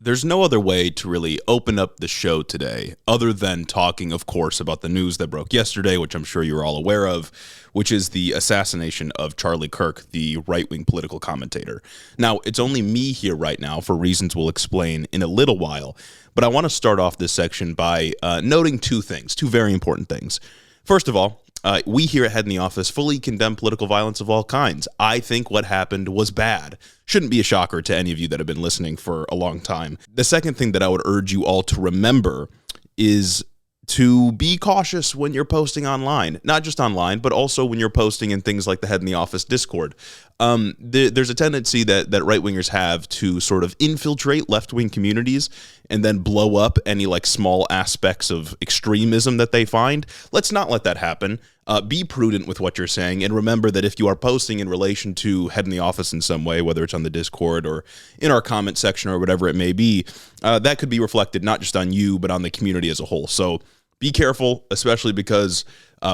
There's no other way to really open up the show today other than talking, of course, about the news that broke yesterday, which I'm sure you're all aware of, which is the assassination of Charlie Kirk, the right-wing political commentator. Now, it's only me here right now for reasons we'll explain in a little while, but I want to start off this section by noting two things, two very important things. First of all, we here at Head in the Office fully condemn political violence of all kinds. I think what happened was bad. Shouldn't be a shocker to any of you that have been listening for a long time. The second thing that I would urge you all to remember is to be cautious when you're posting online. Not just online, but also when you're posting in things like the Head in the Office Discord. There's a tendency that right-wingers have to sort of infiltrate left-wing communities and then blow up any like small aspects of extremism that they find. Let's not let that happen. Be prudent with what you're saying, and remember that if you are posting in relation to Head in the Office in some way, whether it's on the Discord or in our comment section or whatever it may be, that could be reflected not just on you, but on the community as a whole. So be careful, especially because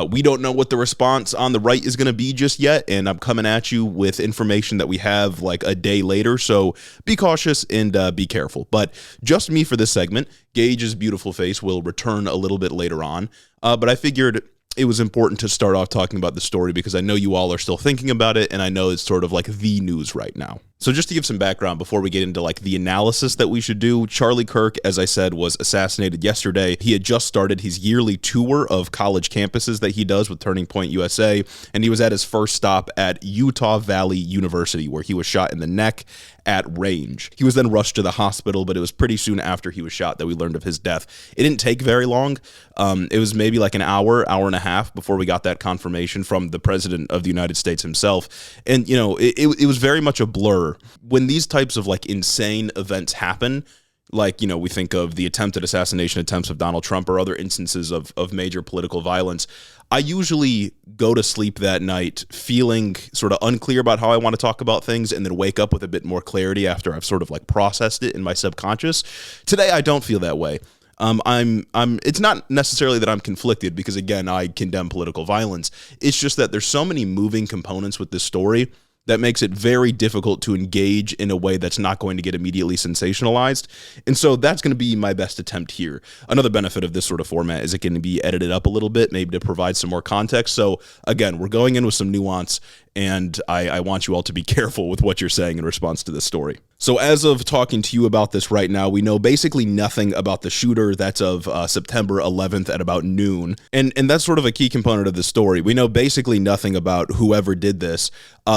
we don't know what the response on the right is going to be just yet, and I'm coming at you with information that we have like a day later, so be cautious and be careful. But just me for this segment. Gage's beautiful face will return a little bit later on, but I figured it was important to start off talking about the story because I know you all are still thinking about it, and I know it's sort of like the news right now. So just to give some background before we get into like the analysis that we should do, Charlie Kirk, as I said, was assassinated yesterday. He had just started his yearly tour of college campuses that he does with Turning Point USA, and he was at his first stop at Utah Valley University, where he was shot in the neck at range. He was then rushed to the hospital, but it was pretty soon after he was shot that we learned of his death. It didn't take very long. It was maybe like an hour and a half before we got that confirmation from the president of the United States himself. And, you know, it was very much a blur. When these types of like insane events happen, like, you know, we think of the attempted assassination attempts of Donald Trump or other instances of major political violence, I usually go to sleep that night feeling sort of unclear about how I want to talk about things and then wake up with a bit more clarity after I've sort of like processed it in my subconscious. Today, I don't feel that way. It's not necessarily that I'm conflicted because, again, I condemn political violence. It's just that there's so many moving components with this story that makes it very difficult to engage in a way that's not going to get immediately sensationalized. And so that's going to be my best attempt here. Another benefit of this sort of format is it can be edited up a little bit, maybe to provide some more context. So again, we're going in with some nuance, and I want you all to be careful with what you're saying in response to this story. So as of talking to you about this right now, we know basically nothing about the shooter. That's of September 11th at about noon. And that's sort of a key component of the story. We know basically nothing about whoever did this.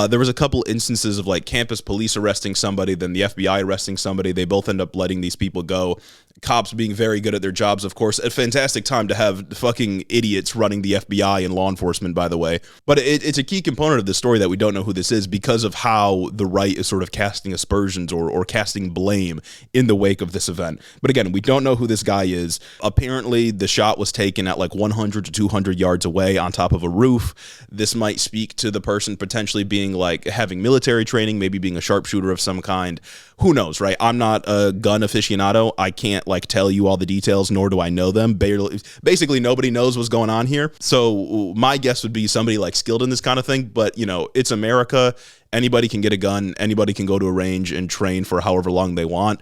There was a couple instances of like campus police arresting somebody, then the FBI arresting somebody. They both end up letting these people go. Cops being very good at their jobs, of course. A fantastic time to have fucking idiots running the FBI and law enforcement, by the way. But it's a key component of the story that we don't know who this is because of how the right is sort of casting aspersions or casting blame in the wake of this event. But again, we don't know who this guy is. Apparently, the shot was taken at like 100 to 200 yards away on top of a roof. This might speak to the person potentially being like having military training, maybe being a sharpshooter of some kind. Who knows, right? I'm not a gun aficionado. I can't like tell you all the details, nor do I know them. Basically, nobody knows what's going on here. So my guess would be somebody like skilled in this kind of thing. But, you know, it's America. Anybody can get a gun. Anybody can go to a range and train for however long they want.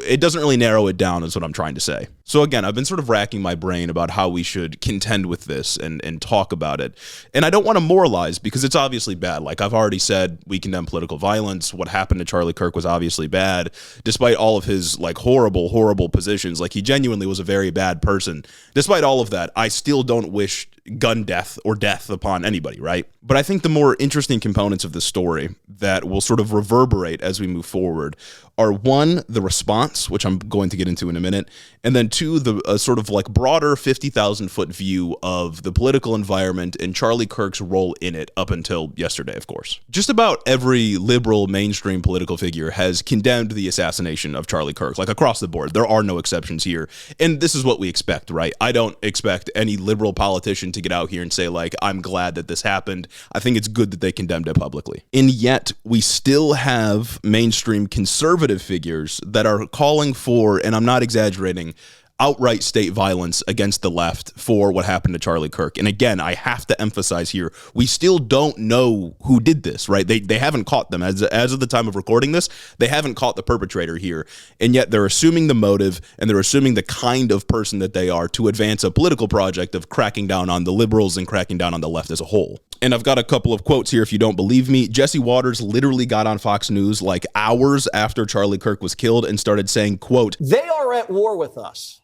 It doesn't really narrow it down, is what I'm trying to say. So again, I've been sort of racking my brain about how we should contend with this and talk about it. And I don't want to moralize because it's obviously bad. Like I've already said, we condemn political violence. What happened to Charlie Kirk was obviously bad. Despite all of his like horrible, horrible positions, like he genuinely was a very bad person. Despite all of that, I still don't wish gun death or death upon anybody, right? But I think the more interesting components of the story that will sort of reverberate as we move forward are one, the response, which I'm going to get into in a minute, and then two, the sort of like broader 50,000 foot view of the political environment and Charlie Kirk's role in it up until yesterday, of course. Just about every liberal mainstream political figure has condemned the assassination of Charlie Kirk, like across the board. There are no exceptions here. And this is what we expect, right? I don't expect any liberal politician to get out here and say like, I'm glad that this happened. I think it's good that they condemned it publicly. And yet we still have mainstream conservative figures that are calling for, and I'm not exaggerating, outright state violence against the left for what happened to Charlie Kirk. And again, I have to emphasize here, we still don't know who did this, right? They haven't caught them. As of the time of recording this, they haven't caught the perpetrator here. And yet they're assuming the motive and they're assuming the kind of person that they are to advance a political project of cracking down on the liberals and cracking down on the left as a whole. And I've got a couple of quotes here if you don't believe me. Jesse Waters literally got on Fox News like hours after Charlie Kirk was killed and started saying, quote, "They are at war with us.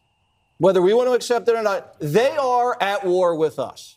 Whether we want to accept it or not, they are at war with us.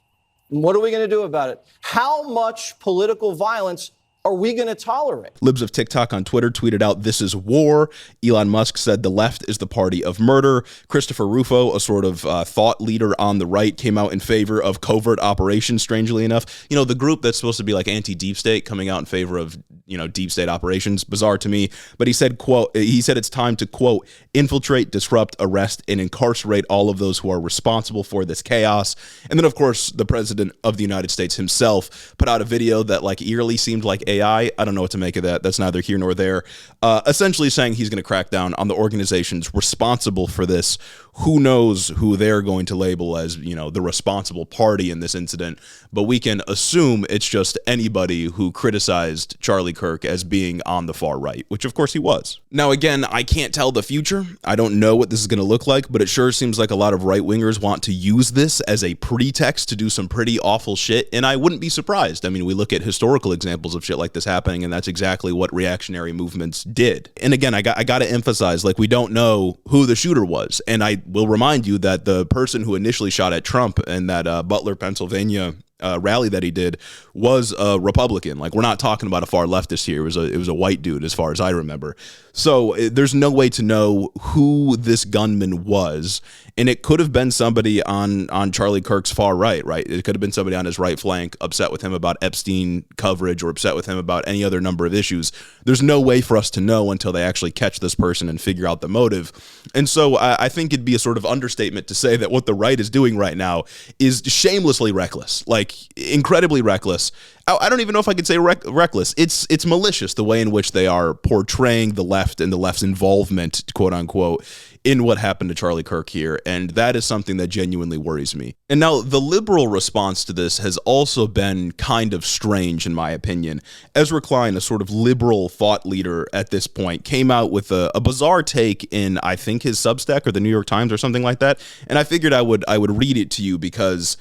And what are we going to do about it? How much political violence are we going to tolerate?" Libs of TikTok on Twitter tweeted out, "This is war." Elon Musk said the left is the party of murder. Christopher Rufo, a sort of thought leader on the right, came out in favor of covert operations, strangely enough. You know, the group that's supposed to be like anti-deep state coming out in favor of, you know, deep state operations. Bizarre to me. But he said, quote, it's time to, quote, "infiltrate, disrupt, arrest, and incarcerate all of those who are responsible for this chaos." And then, of course, the president of the United States himself put out a video that like eerily seemed like AI. I don't know what to make of that. That's neither here nor there. Essentially saying he's going to crack down on the organizations responsible for this. Who knows who they're going to label as, you know, the responsible party in this incident, but we can assume it's just anybody who criticized Charlie Kirk as being on the far right, which of course he was. Now, again, I can't tell the future. I don't know what this is going to look like, but it sure seems like a lot of right-wingers want to use this as a pretext to do some pretty awful shit, and I wouldn't be surprised. I mean, we look at historical examples of shit like this happening, and that's exactly what reactionary movements did. And again, I got to emphasize, like, we don't know who the shooter was, and I will remind you that the person who initially shot at Trump in that Butler, Pennsylvania rally that he did was a Republican. Like, we're not talking about a far leftist here. It was a white dude, as far as I remember. So there's no way to know who this gunman was, and it could have been somebody on Charlie Kirk's far right. It could have been somebody on his right flank, upset with him about Epstein coverage or upset with him about any other number of issues. There's no way for us to know until they actually catch this person and figure out the motive. And so I think it'd be a sort of understatement to say that what the right is doing right now is shamelessly reckless, like incredibly reckless. I don't even know if I could say reckless. It's malicious, the way in which they are portraying the left and the left's involvement, quote unquote, in what happened to Charlie Kirk here, and that is something that genuinely worries me. And now, the liberal response to this has also been kind of strange, in my opinion. Ezra Klein, a sort of liberal thought leader at this point, came out with a bizarre take in, I think, his Substack or the New York Times or something like that, and I figured I would read it to you because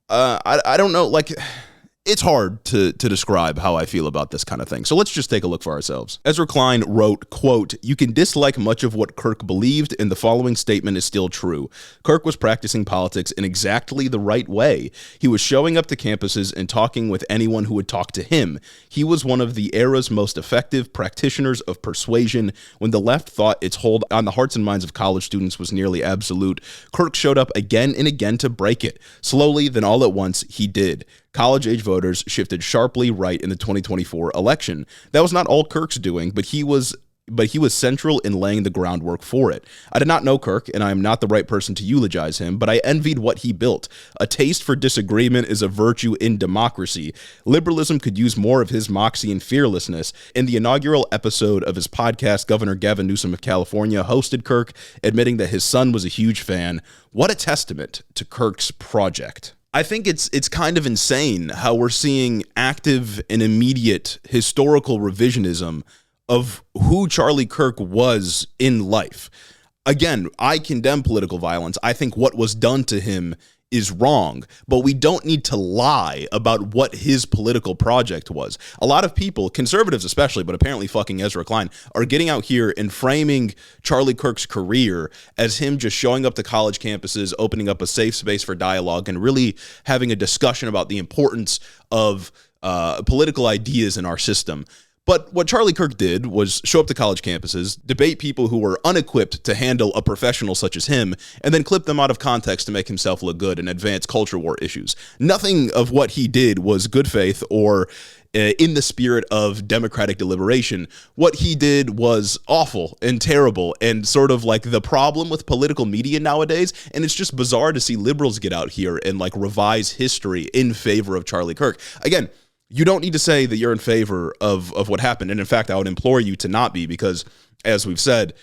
I don't know, like, it's hard to describe how I feel about this kind of thing. So let's just take a look for ourselves. Ezra Klein wrote, quote, "You can dislike much of what Kirk believed, and the following statement is still true. Kirk was practicing politics in exactly the right way. He was showing up to campuses and talking with anyone who would talk to him. He was one of the era's most effective practitioners of persuasion. When the left thought its hold on the hearts and minds of college students was nearly absolute, Kirk showed up again and again to break it. Slowly, then all at once, he did. College-age voters shifted sharply right in the 2024 election. That was not all Kirk's doing, but he was central in laying the groundwork for it. I did not know Kirk, and I am not the right person to eulogize him, but I envied what he built. A taste for disagreement is a virtue in democracy. Liberalism could use more of his moxie and fearlessness. In the inaugural episode of his podcast, Governor Gavin Newsom of California hosted Kirk, admitting that his son was a huge fan. What a testament to Kirk's project." I think it's kind of insane how we're seeing active and immediate historical revisionism of who Charlie Kirk was in life. Again, I condemn political violence. I think what was done to him is wrong, but we don't need to lie about what his political project was. A lot of people, conservatives especially, but apparently fucking Ezra Klein, are getting out here and framing Charlie Kirk's career as him just showing up to college campuses, opening up a safe space for dialogue, and really having a discussion about the importance of political ideas in our system. But what Charlie Kirk did was show up to college campuses, debate people who were unequipped to handle a professional such as him, and then clip them out of context to make himself look good and advance culture war issues. Nothing of what he did was good faith or in the spirit of democratic deliberation. What he did was awful and terrible and sort of like the problem with political media nowadays. And it's just bizarre to see liberals get out here and like revise history in favor of Charlie Kirk. Again, you don't need to say that you're in favor of what happened. And in fact, I would implore you to not be, because as we've said,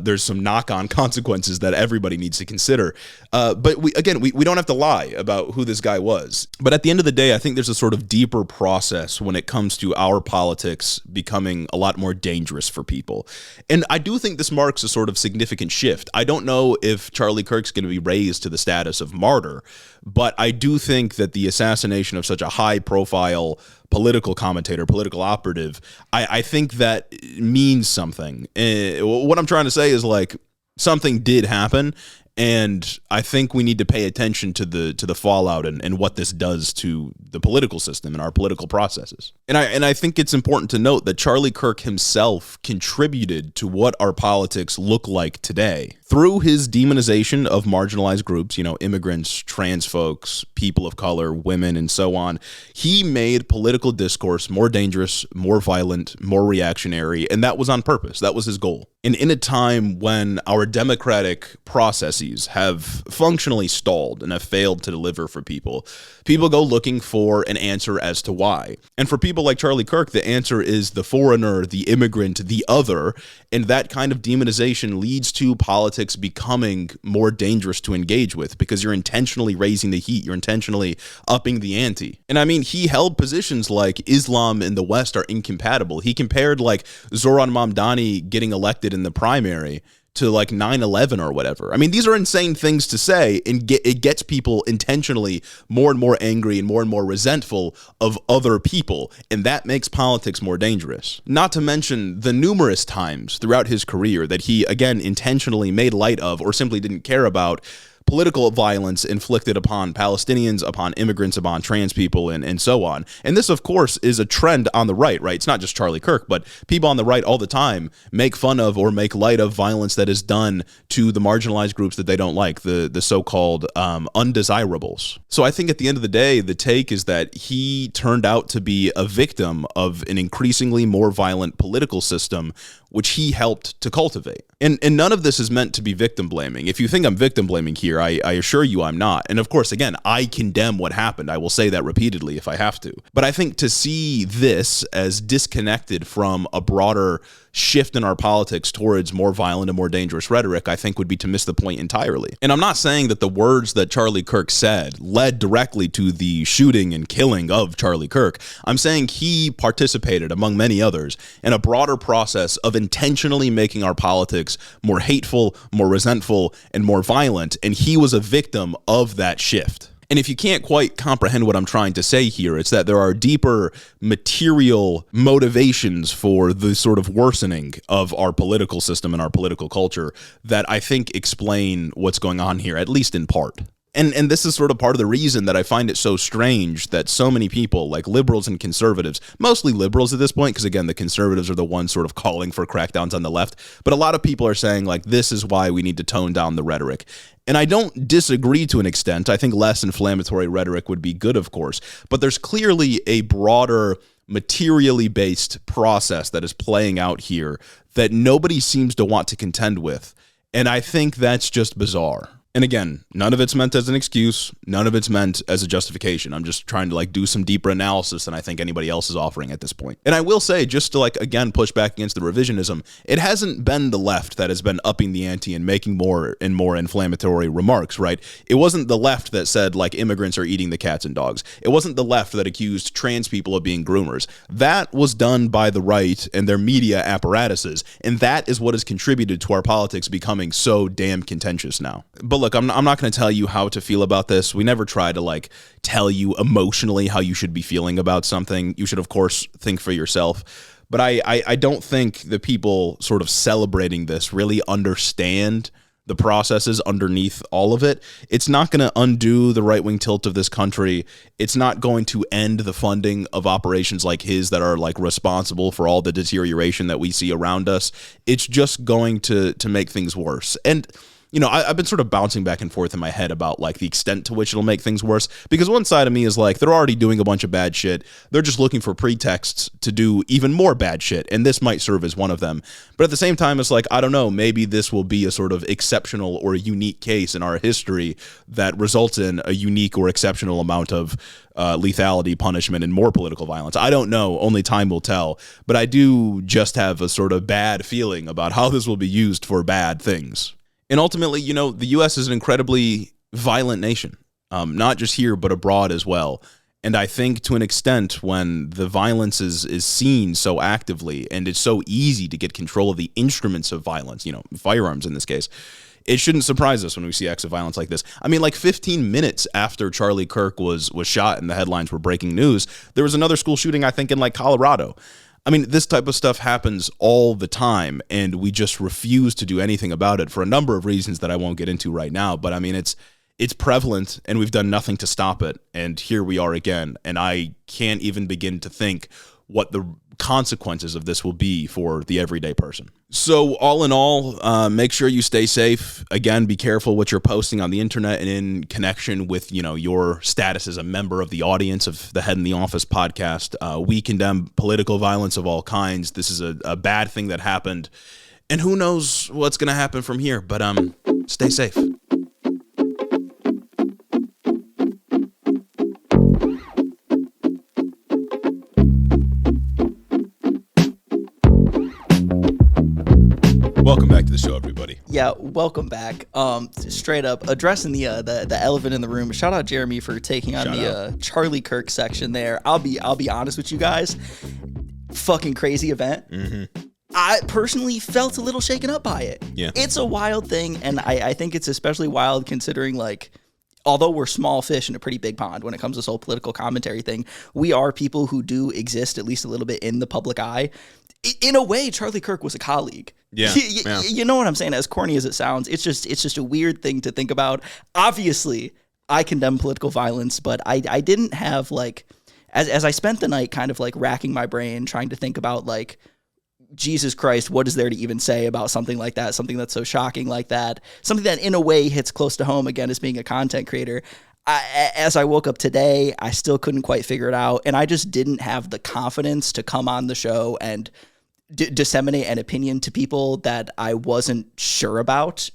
there's some knock-on consequences that everybody needs to consider. But we don't have to lie about who this guy was. But at the end of the day, I think there's a sort of deeper process when it comes to our politics becoming a lot more dangerous for people. And I do think this marks a sort of significant shift. I don't know if Charlie Kirk's going to be raised to the status of martyr, but I do think that the assassination of such a high-profile political commentator, political operative, I think that means something. What I'm trying to say is, like, something did happen, and I think we need to pay attention to the fallout and what this does to the political system and our political processes. And I think it's important to note that Charlie Kirk himself contributed to what our politics look like today through his demonization of marginalized groups, immigrants, trans folks, people of color, women, and so on. He made political discourse more dangerous, more violent, more reactionary, and that was on purpose. That was his goal. And in a time when our democratic processes have functionally stalled and have failed to deliver for people go looking for an answer as to why. And for people like Charlie Kirk, the answer is the foreigner, the immigrant, the other, and that kind of demonization leads to politics becoming more dangerous to engage with because you're intentionally raising the heat, you're intentionally upping the ante. And I mean, he held positions like Islam and the West are incompatible. He compared like Zoran Mamdani getting elected in the primary to like 9/11 or whatever. I mean, these are insane things to say, and it gets people intentionally more and more angry and more resentful of other people, and that makes politics more dangerous. Not to mention the numerous times throughout his career that he, again, intentionally made light of or simply didn't care about political violence inflicted upon Palestinians, upon immigrants, upon trans people, and so on. And this, of course, is a trend on the right, right? It's not just Charlie Kirk, but people on the right all the time make fun of or make light of violence that is done to the marginalized groups that they don't like, the so-called undesirables. So I think at the end of the day, the take is that he turned out to be a victim of an increasingly more violent political system, which he helped to cultivate. And none of this is meant to be victim blaming. If you think I'm victim blaming here, I assure you I'm not. And of course, again, I condemn what happened. I will say that repeatedly if I have to. But I think to see this as disconnected from a broader shift in our politics towards more violent and more dangerous rhetoric, I think would be to miss the point entirely. And I'm not saying that the words that Charlie Kirk said led directly to the shooting and killing of Charlie Kirk. I'm saying he participated, among many others, in a broader process of intentionally making our politics more hateful, more resentful, and more violent, and he was a victim of that shift. And if you can't quite comprehend what I'm trying to say here, it's that there are deeper material motivations for the sort of worsening of our political system and our political culture that I think explain what's going on here, at least in part. And this is sort of part of the reason that I find it so strange that so many people, like liberals and conservatives, mostly liberals at this point, because again, the conservatives are the ones sort of calling for crackdowns on the left, but a lot of people are saying like, this is why we need to tone down the rhetoric. And I don't disagree to an extent. I think less inflammatory rhetoric would be good, of course, but there's clearly a broader materially based process that is playing out here that nobody seems to want to contend with. And I think that's just bizarre. And again, none of it's meant as an excuse. None of it's meant as a justification. I'm just trying to like do some deeper analysis than I think anybody else is offering at this point. And I will say, just to like, again, push back against the revisionism, it hasn't been the left that has been upping the ante and making more and more inflammatory remarks, right? It wasn't the left that said like immigrants are eating the cats and dogs. It wasn't the left that accused trans people of being groomers. That was done by the right and their media apparatuses. And that is what has contributed to our politics becoming so damn contentious now. But look, I'm not going to tell you how to feel about this. We never try to like tell you emotionally how you should be feeling about something. You should, of course, think for yourself. But I don't think the people sort of celebrating this really understand the processes underneath all of it. It's not going to undo the right-wing tilt of this country. It's not going to end the funding of operations like his that are like responsible for all the deterioration that we see around us. It's just going to make things worse. And I've been sort of bouncing back and forth in my head about like the extent to which it'll make things worse, because one side of me is like, they're already doing a bunch of bad shit. They're just looking for pretexts to do even more bad shit. And this might serve as one of them. But at the same time, it's like, I don't know, maybe this will be a sort of exceptional or a unique case in our history that results in a unique or exceptional amount of lethality, punishment, and more political violence. I don't know. Only time will tell. But I do just have a sort of bad feeling about how this will be used for bad things. And ultimately, the U.S. is an incredibly violent nation, not just here, but abroad as well. And I think to an extent, when the violence is seen so actively and it's so easy to get control of the instruments of violence, firearms in this case, it shouldn't surprise us when we see acts of violence like this. I mean, like 15 minutes after Charlie Kirk was shot and the headlines were breaking news, there was another school shooting, I think, in like Colorado. I mean, this type of stuff happens all the time, and we just refuse to do anything about it for a number of reasons that I won't get into right now. But I mean, it's prevalent, and we've done nothing to stop it. And here we are again, and I can't even begin to think what the consequences of this will be for the everyday person. So all in all, make sure you stay safe. Again, be careful what you're posting on the internet and in connection with, your status as a member of the audience of the Head in the Office podcast. We condemn political violence of all kinds. This is a bad thing that happened, and who knows what's going to happen from here, but stay safe. Welcome back to the show, everybody. Yeah, welcome back. Straight up addressing the elephant in the room. Shout out Jeremy for taking on the Charlie Kirk section there. I'll be honest with you guys. Fucking crazy event. Mm-hmm. I personally felt a little shaken up by it. Yeah, it's a wild thing, and I think it's especially wild considering like, although we're small fish in a pretty big pond when it comes to this whole political commentary thing, we are people who do exist at least a little bit in the public eye. In a way, Charlie Kirk was a colleague. Yeah, you know what I'm saying? As corny as it sounds, it's just a weird thing to think about. Obviously, I condemn political violence, but I didn't have like, as I spent the night kind of like racking my brain trying to think about like, Jesus Christ, what is there to even say about something like that? Something that's so shocking like that. Something that in a way hits close to home again as being a content creator. As I woke up today, I still couldn't quite figure it out. And I just didn't have the confidence to come on the show and disseminate an opinion to people that I wasn't sure about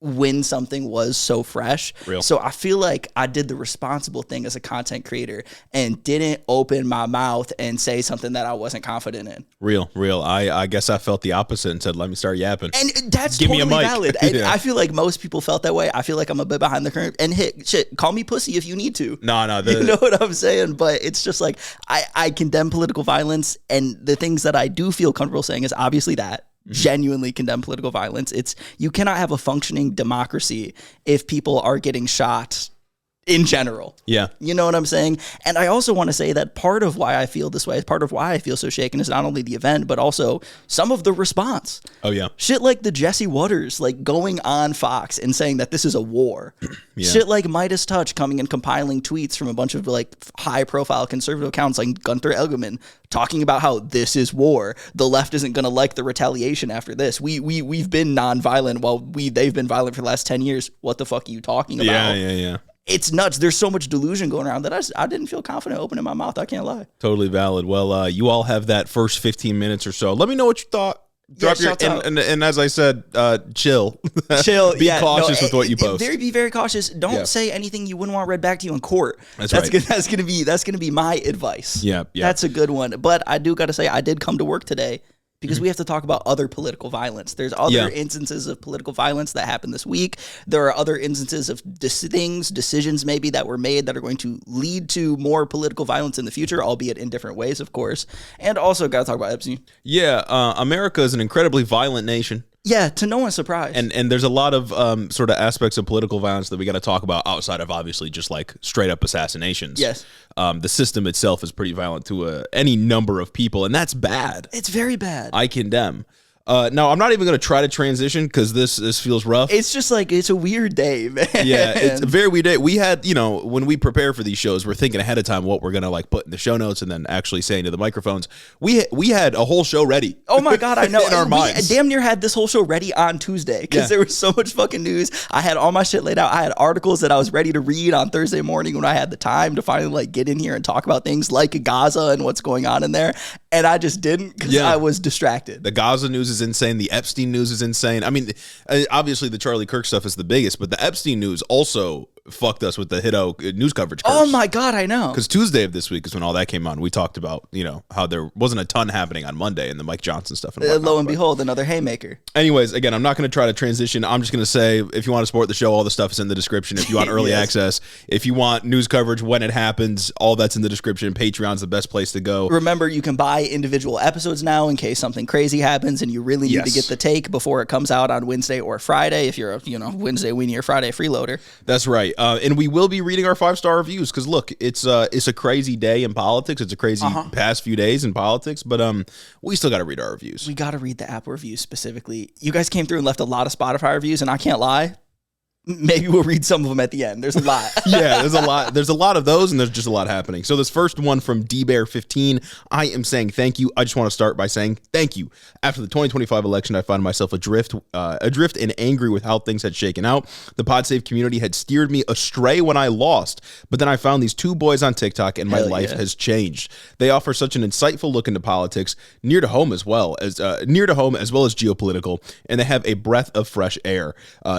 when something was so fresh. Real. So I feel like I did the responsible thing as a content creator and didn't open my mouth and say something that I wasn't confident in. Real. I guess I felt the opposite and said, let me start yapping. And that's Give totally me a mic. valid. And I feel like most people felt that way. I feel like I'm a bit behind the curve. And call me pussy if you need to. No. You know what I'm saying? But it's just like, I condemn political violence, and the things that I do feel comfortable saying is obviously that. Genuinely condemn political violence. You cannot have a functioning democracy if people are getting shot in general. Yeah. You know what I'm saying? And I also want to say that part of why I feel this way, part of why I feel so shaken is not only the event, but also some of the response. Oh, yeah. Shit like the Jesse Waters, like going on Fox and saying that this is a war. Yeah. Shit like Midas Touch coming and compiling tweets from a bunch of like high profile conservative accounts like Gunther Elgeman talking about how this is war. The left isn't going to like the retaliation after this. We've been nonviolent while they've been violent for the last 10 years. What the fuck are you talking about? Yeah. It's nuts. There's so much delusion going around that I didn't feel confident opening my mouth. I can't lie. Totally valid. Well, you all have that first 15 minutes or so. Let me know what you thought. Drop and as I said, chill. Be cautious with what you post. Be very cautious. Don't say anything you wouldn't want read back to you in court. That's right. That's gonna be my advice. Yeah. That's a good one. But I do got to say, I did come to work today because we have to talk about other political violence. There's other instances of political violence that happened this week. There are other instances of decisions maybe that were made that are going to lead to more political violence in the future, albeit in different ways, of course. And also got to talk about Epstein. Yeah, America is an incredibly violent nation. Yeah, to no one's surprise. And there's a lot of sort of aspects of political violence that we got to talk about outside of obviously just like straight up assassinations. Yes. The system itself is pretty violent to any number of people, and that's bad. It's very bad. I condemn. Now, I'm not even going to try to transition because this feels rough. It's just like, it's a weird day, man. Yeah, it's a very weird day. We had, when we prepare for these shows, we're thinking ahead of time what we're going to like put in the show notes and then actually saying to the microphones. We had a whole show ready. Oh my God, I know. In our minds. We damn near had this whole show ready on Tuesday because there was so much fucking news. I had all my shit laid out. I had articles that I was ready to read on Thursday morning when I had the time to finally like get in here and talk about things like Gaza and what's going on in there. And I just didn't because I was distracted. The Gaza news is insane. The Epstein news is insane. I mean, obviously the Charlie Kirk stuff is the biggest, but the Epstein news also fucked us with the Hiddo news coverage curse. Oh my God, I know. Because Tuesday of this week is when all that came on. We talked about, how there wasn't a ton happening on Monday and the Mike Johnson stuff. And lo and behold, another haymaker. Anyways, again, I'm not going to try to transition. I'm just going to say, if you want to support the show, all the stuff is in the description. If you want early access, if you want news coverage when it happens, all that's in the description. Patreon's the best place to go. Remember, you can buy individual episodes now in case something crazy happens and you really need to get the take before it comes out on Wednesday or Friday if you're a Wednesday weenie or Friday freeloader. That's right. And we will be reading our 5-star reviews because look, it's a crazy day in politics. It's a crazy past few days in politics, but we still got to read our reviews. We got to read the app reviews specifically. You guys came through and left a lot of Spotify reviews, and I can't lie. Maybe we'll read some of them at the end. There's a lot. Yeah, there's a lot. There's a lot of those, and there's just a lot happening. So this first one from DBear15, I am saying thank you. I just want to start by saying thank you. After the 2025 election, I found myself adrift and angry with how things had shaken out. The PodSave community had steered me astray when I lost, but then I found these two boys on TikTok, and my life has changed. They offer such an insightful look into politics, near to home as well as geopolitical, and they have a breath of fresh air.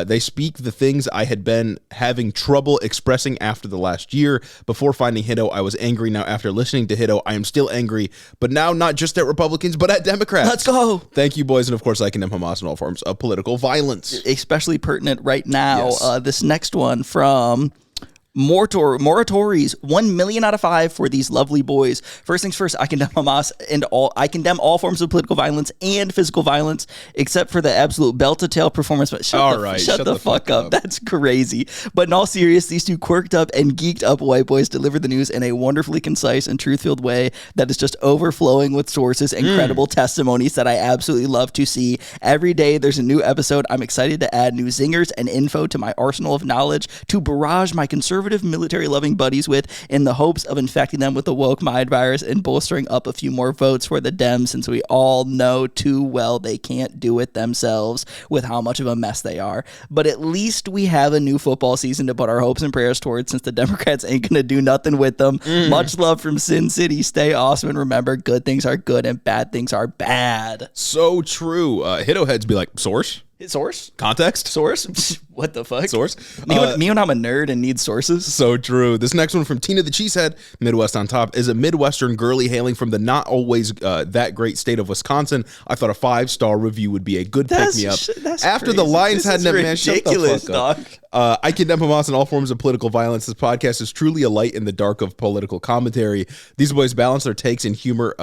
They speak the things I had been having trouble expressing after the last year. Before finding Hiddo, I was angry. Now, after listening to Hiddo, I am still angry, but now not just at Republicans, but at Democrats. Let's go. Thank you, boys. And of course, I condemn Hamas and all forms of political violence. Especially pertinent right now. Yes. This next one from Moratories, 1 million out of 5 for these lovely boys. First things first, I condemn Hamas I condemn all forms of political violence and physical violence, except for the absolute belt-to-tail performance. But shut the fuck up. That's crazy. But in all seriousness, these two quirked up and geeked up white boys deliver the news in a wonderfully concise and truth-filled way that is just overflowing with sources and credible testimonies that I absolutely love to see. Every day there's a new episode. I'm excited to add new zingers and info to my arsenal of knowledge to barrage my conservative military-loving buddies with in the hopes of infecting them with the woke mind virus and bolstering up a few more votes for the Dems, since we all know too well they can't do it themselves with how much of a mess they are. But at least we have a new football season to put our hopes and prayers towards, since the Democrats ain't gonna do nothing with them. Much love from Sin City. Stay awesome, and remember, good things are good and bad things are bad. So true. Hiddo heads be like, source? Source? Context? Source? What the fuck? Source? Me when I'm a nerd and need sources. So true. This next one from Tina the Cheesehead, Midwest on Top, is a Midwestern girly hailing from the not always that great state of Wisconsin. I thought a 5-star review would be a good pick-me-up. After the Lions had that man, shut the fuck up. I condemn Hamas and all forms of political violence. This podcast is truly a light in the dark of political commentary. These boys balance their takes in humor,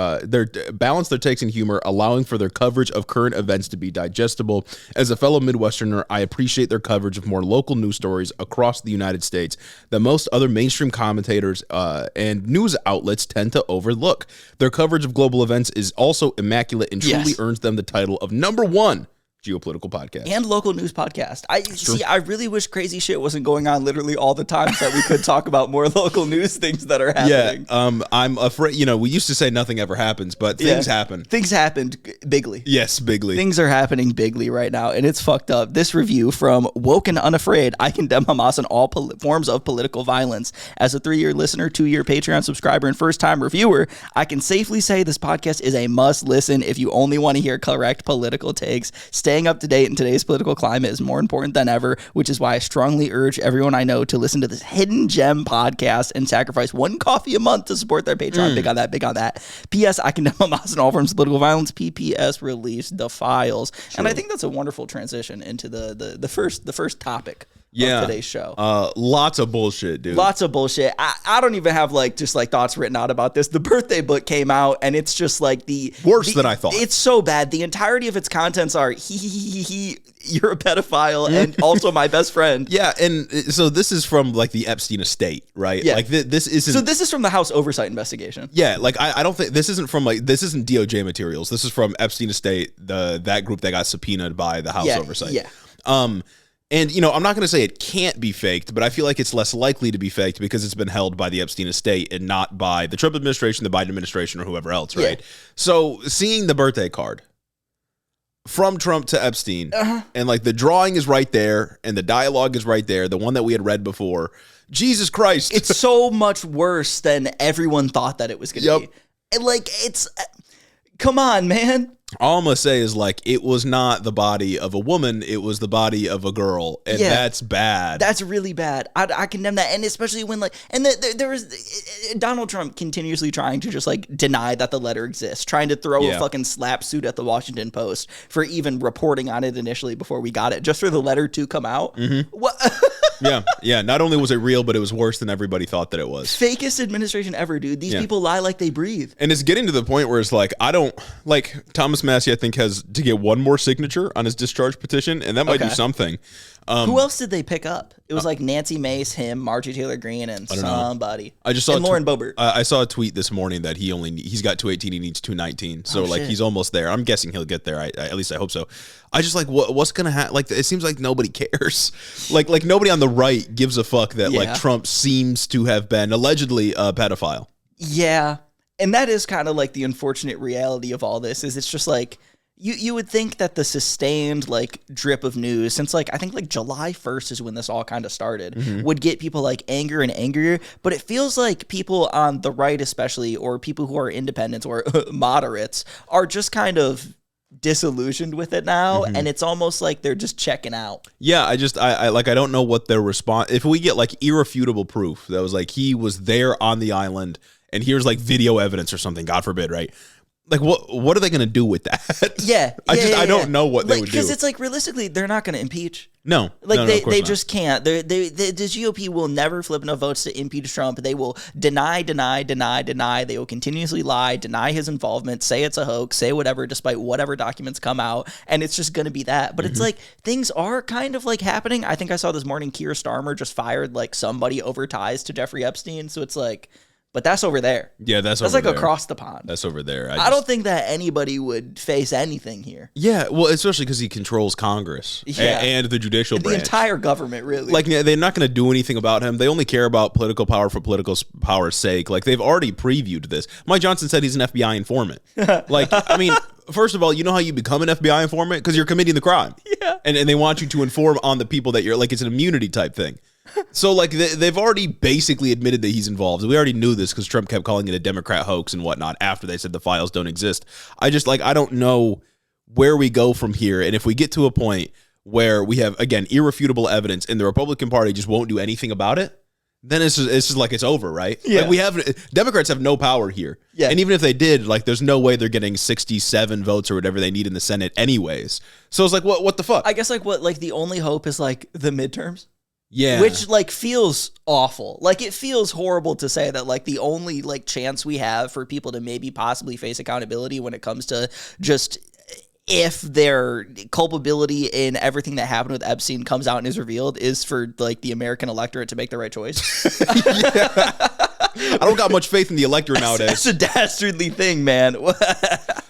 allowing for their coverage of current events to be digestible. As a fellow Midwesterner, I appreciate their coverage of more local news stories across the United States that most other mainstream commentators and news outlets tend to overlook. Their coverage of global events is also immaculate and truly earns them the title of #1 geopolitical podcast and local news podcast. I really wish crazy shit wasn't going on literally all the time, so that we could talk about more local news things that are happening. I'm afraid, we used to say nothing ever happens, but things happen. Things happened bigly. Yes, bigly. Things are happening bigly right now, and it's fucked up. This review from Woke and Unafraid, I condemn Hamas and all forms of political violence. As a 3-year listener, 2-year Patreon subscriber, and first-time reviewer, I can safely say this podcast is a must-listen if you only want to hear correct political takes. Staying up to date in today's political climate is more important than ever, which is why I strongly urge everyone I know to listen to this hidden gem podcast and sacrifice 1 coffee a month to support their Patreon. Big on that. P.S. I condemn Hamas and all forms of political violence. P.P.S. Release the files. True. And I think that's a wonderful transition into the first topic of today's show. Lots of bullshit, dude. Lots of bullshit. I don't even have like just like thoughts written out about this. The birthday book came out and it's just like the worse than I thought. It's so bad. The entirety of its contents are he you're a pedophile and also my best friend. Yeah, and so this is from like the Epstein estate, right? Yeah. Like this isn't. So this is from the House Oversight Investigation. Yeah, like I don't think this isn't from like this isn't DOJ materials. This is from Epstein estate, that group that got subpoenaed by the House Oversight. Yeah. And you know, I'm not going to say it can't be faked, but I feel like it's less likely to be faked because it's been held by the Epstein estate and not by the Trump administration, the Biden administration, or whoever else, right? Yeah. So seeing the birthday card from Trump to Epstein, and like the drawing is right there, and the dialogue is right there, the one that we had read before. Jesus Christ. It's so much worse than everyone thought that it was going to be. And like, it's, come on, man. All I'm going to say is, like, it was not the body of a woman. It was the body of a girl. And that's bad. That's really bad. I condemn that. And especially when, like, and there was Donald Trump continuously trying to just, like, deny that the letter exists, trying to throw a fucking slap suit at the Washington Post for even reporting on it initially before we got it, just for the letter to come out. What? Yeah. Not only was it real, but it was worse than everybody thought that it was. Fakest administration ever, dude. These people lie like they breathe. And it's getting to the point where it's like, I don't, like, Thomas Massie, I think, has to get one more signature on his discharge petition, and that might do something. Who else did they pick up? It was like Nancy Mace, him, Marjorie Taylor Greene, and somebody. I just saw and Lauren Boebert. I saw a tweet this morning that he's got 218, he needs 219. So like he's almost there. I'm guessing he'll get there. At least I hope so. I just like what's gonna happen. Like it seems like nobody cares. like nobody on the right gives a fuck that like Trump seems to have been allegedly a pedophile. Yeah, and that is kind of like the unfortunate reality of all this. Is it's just like. You would think that the sustained like drip of news since like I think like July 1st is when this all kind of started would get people like angrier and angrier, but it feels like people on the right especially or people who are independents or moderates are just kind of disillusioned with it now and it's almost like they're just checking out. Yeah, I don't know what their response if we get like irrefutable proof that was like he was there on the island and here's like video evidence or something, God forbid, right? Like what are they going to do with that? I don't know what they would do. Because it's like realistically, they're not going to impeach. No, like they just can't. The GOP will never flip enough votes to impeach Trump. They will deny. They will continuously lie, deny his involvement, say it's a hoax, say whatever, despite whatever documents come out, and it's just going to be that. But it's like things are kind of like happening. I think I saw this morning Keir Starmer just fired like somebody over ties to Jeffrey Epstein. So it's like. But that's over there. Yeah, that's over like there. Across the pond. That's over there. I don't think that anybody would face anything here. Yeah, well, especially because he controls Congress and the judicial branch. The entire government, really. Like, they're not going to do anything about him. They only care about political power for political power's sake. Like, they've already previewed this. Mike Johnson said he's an FBI informant. Like, I mean, first of all, you know how you become an FBI informant? Because you're committing the crime. Yeah. And they want you to inform on the people that you're, like, it's an immunity type thing. So, like, they've already basically admitted that he's involved. We already knew this because Trump kept calling it a Democrat hoax and whatnot after they said the files don't exist. I don't know where we go from here. And if we get to a point where we have, again, irrefutable evidence and the Republican Party just won't do anything about it, then it's just like it's over, right? Yeah. Like Democrats have no power here. Yeah. And even if they did, like, there's no way they're getting 67 votes or whatever they need in the Senate anyways. So it's like, what the fuck? I guess, like, the only hope is, like, the midterms. Yeah. Which, like, feels awful. Like, it feels horrible to say that, like, the only, like, chance we have for people to maybe possibly face accountability when it comes to just if their culpability in everything that happened with Epstein comes out and is revealed is for, like, the American electorate to make the right choice. I don't got much faith in the electorate nowadays. That's a dastardly thing, man.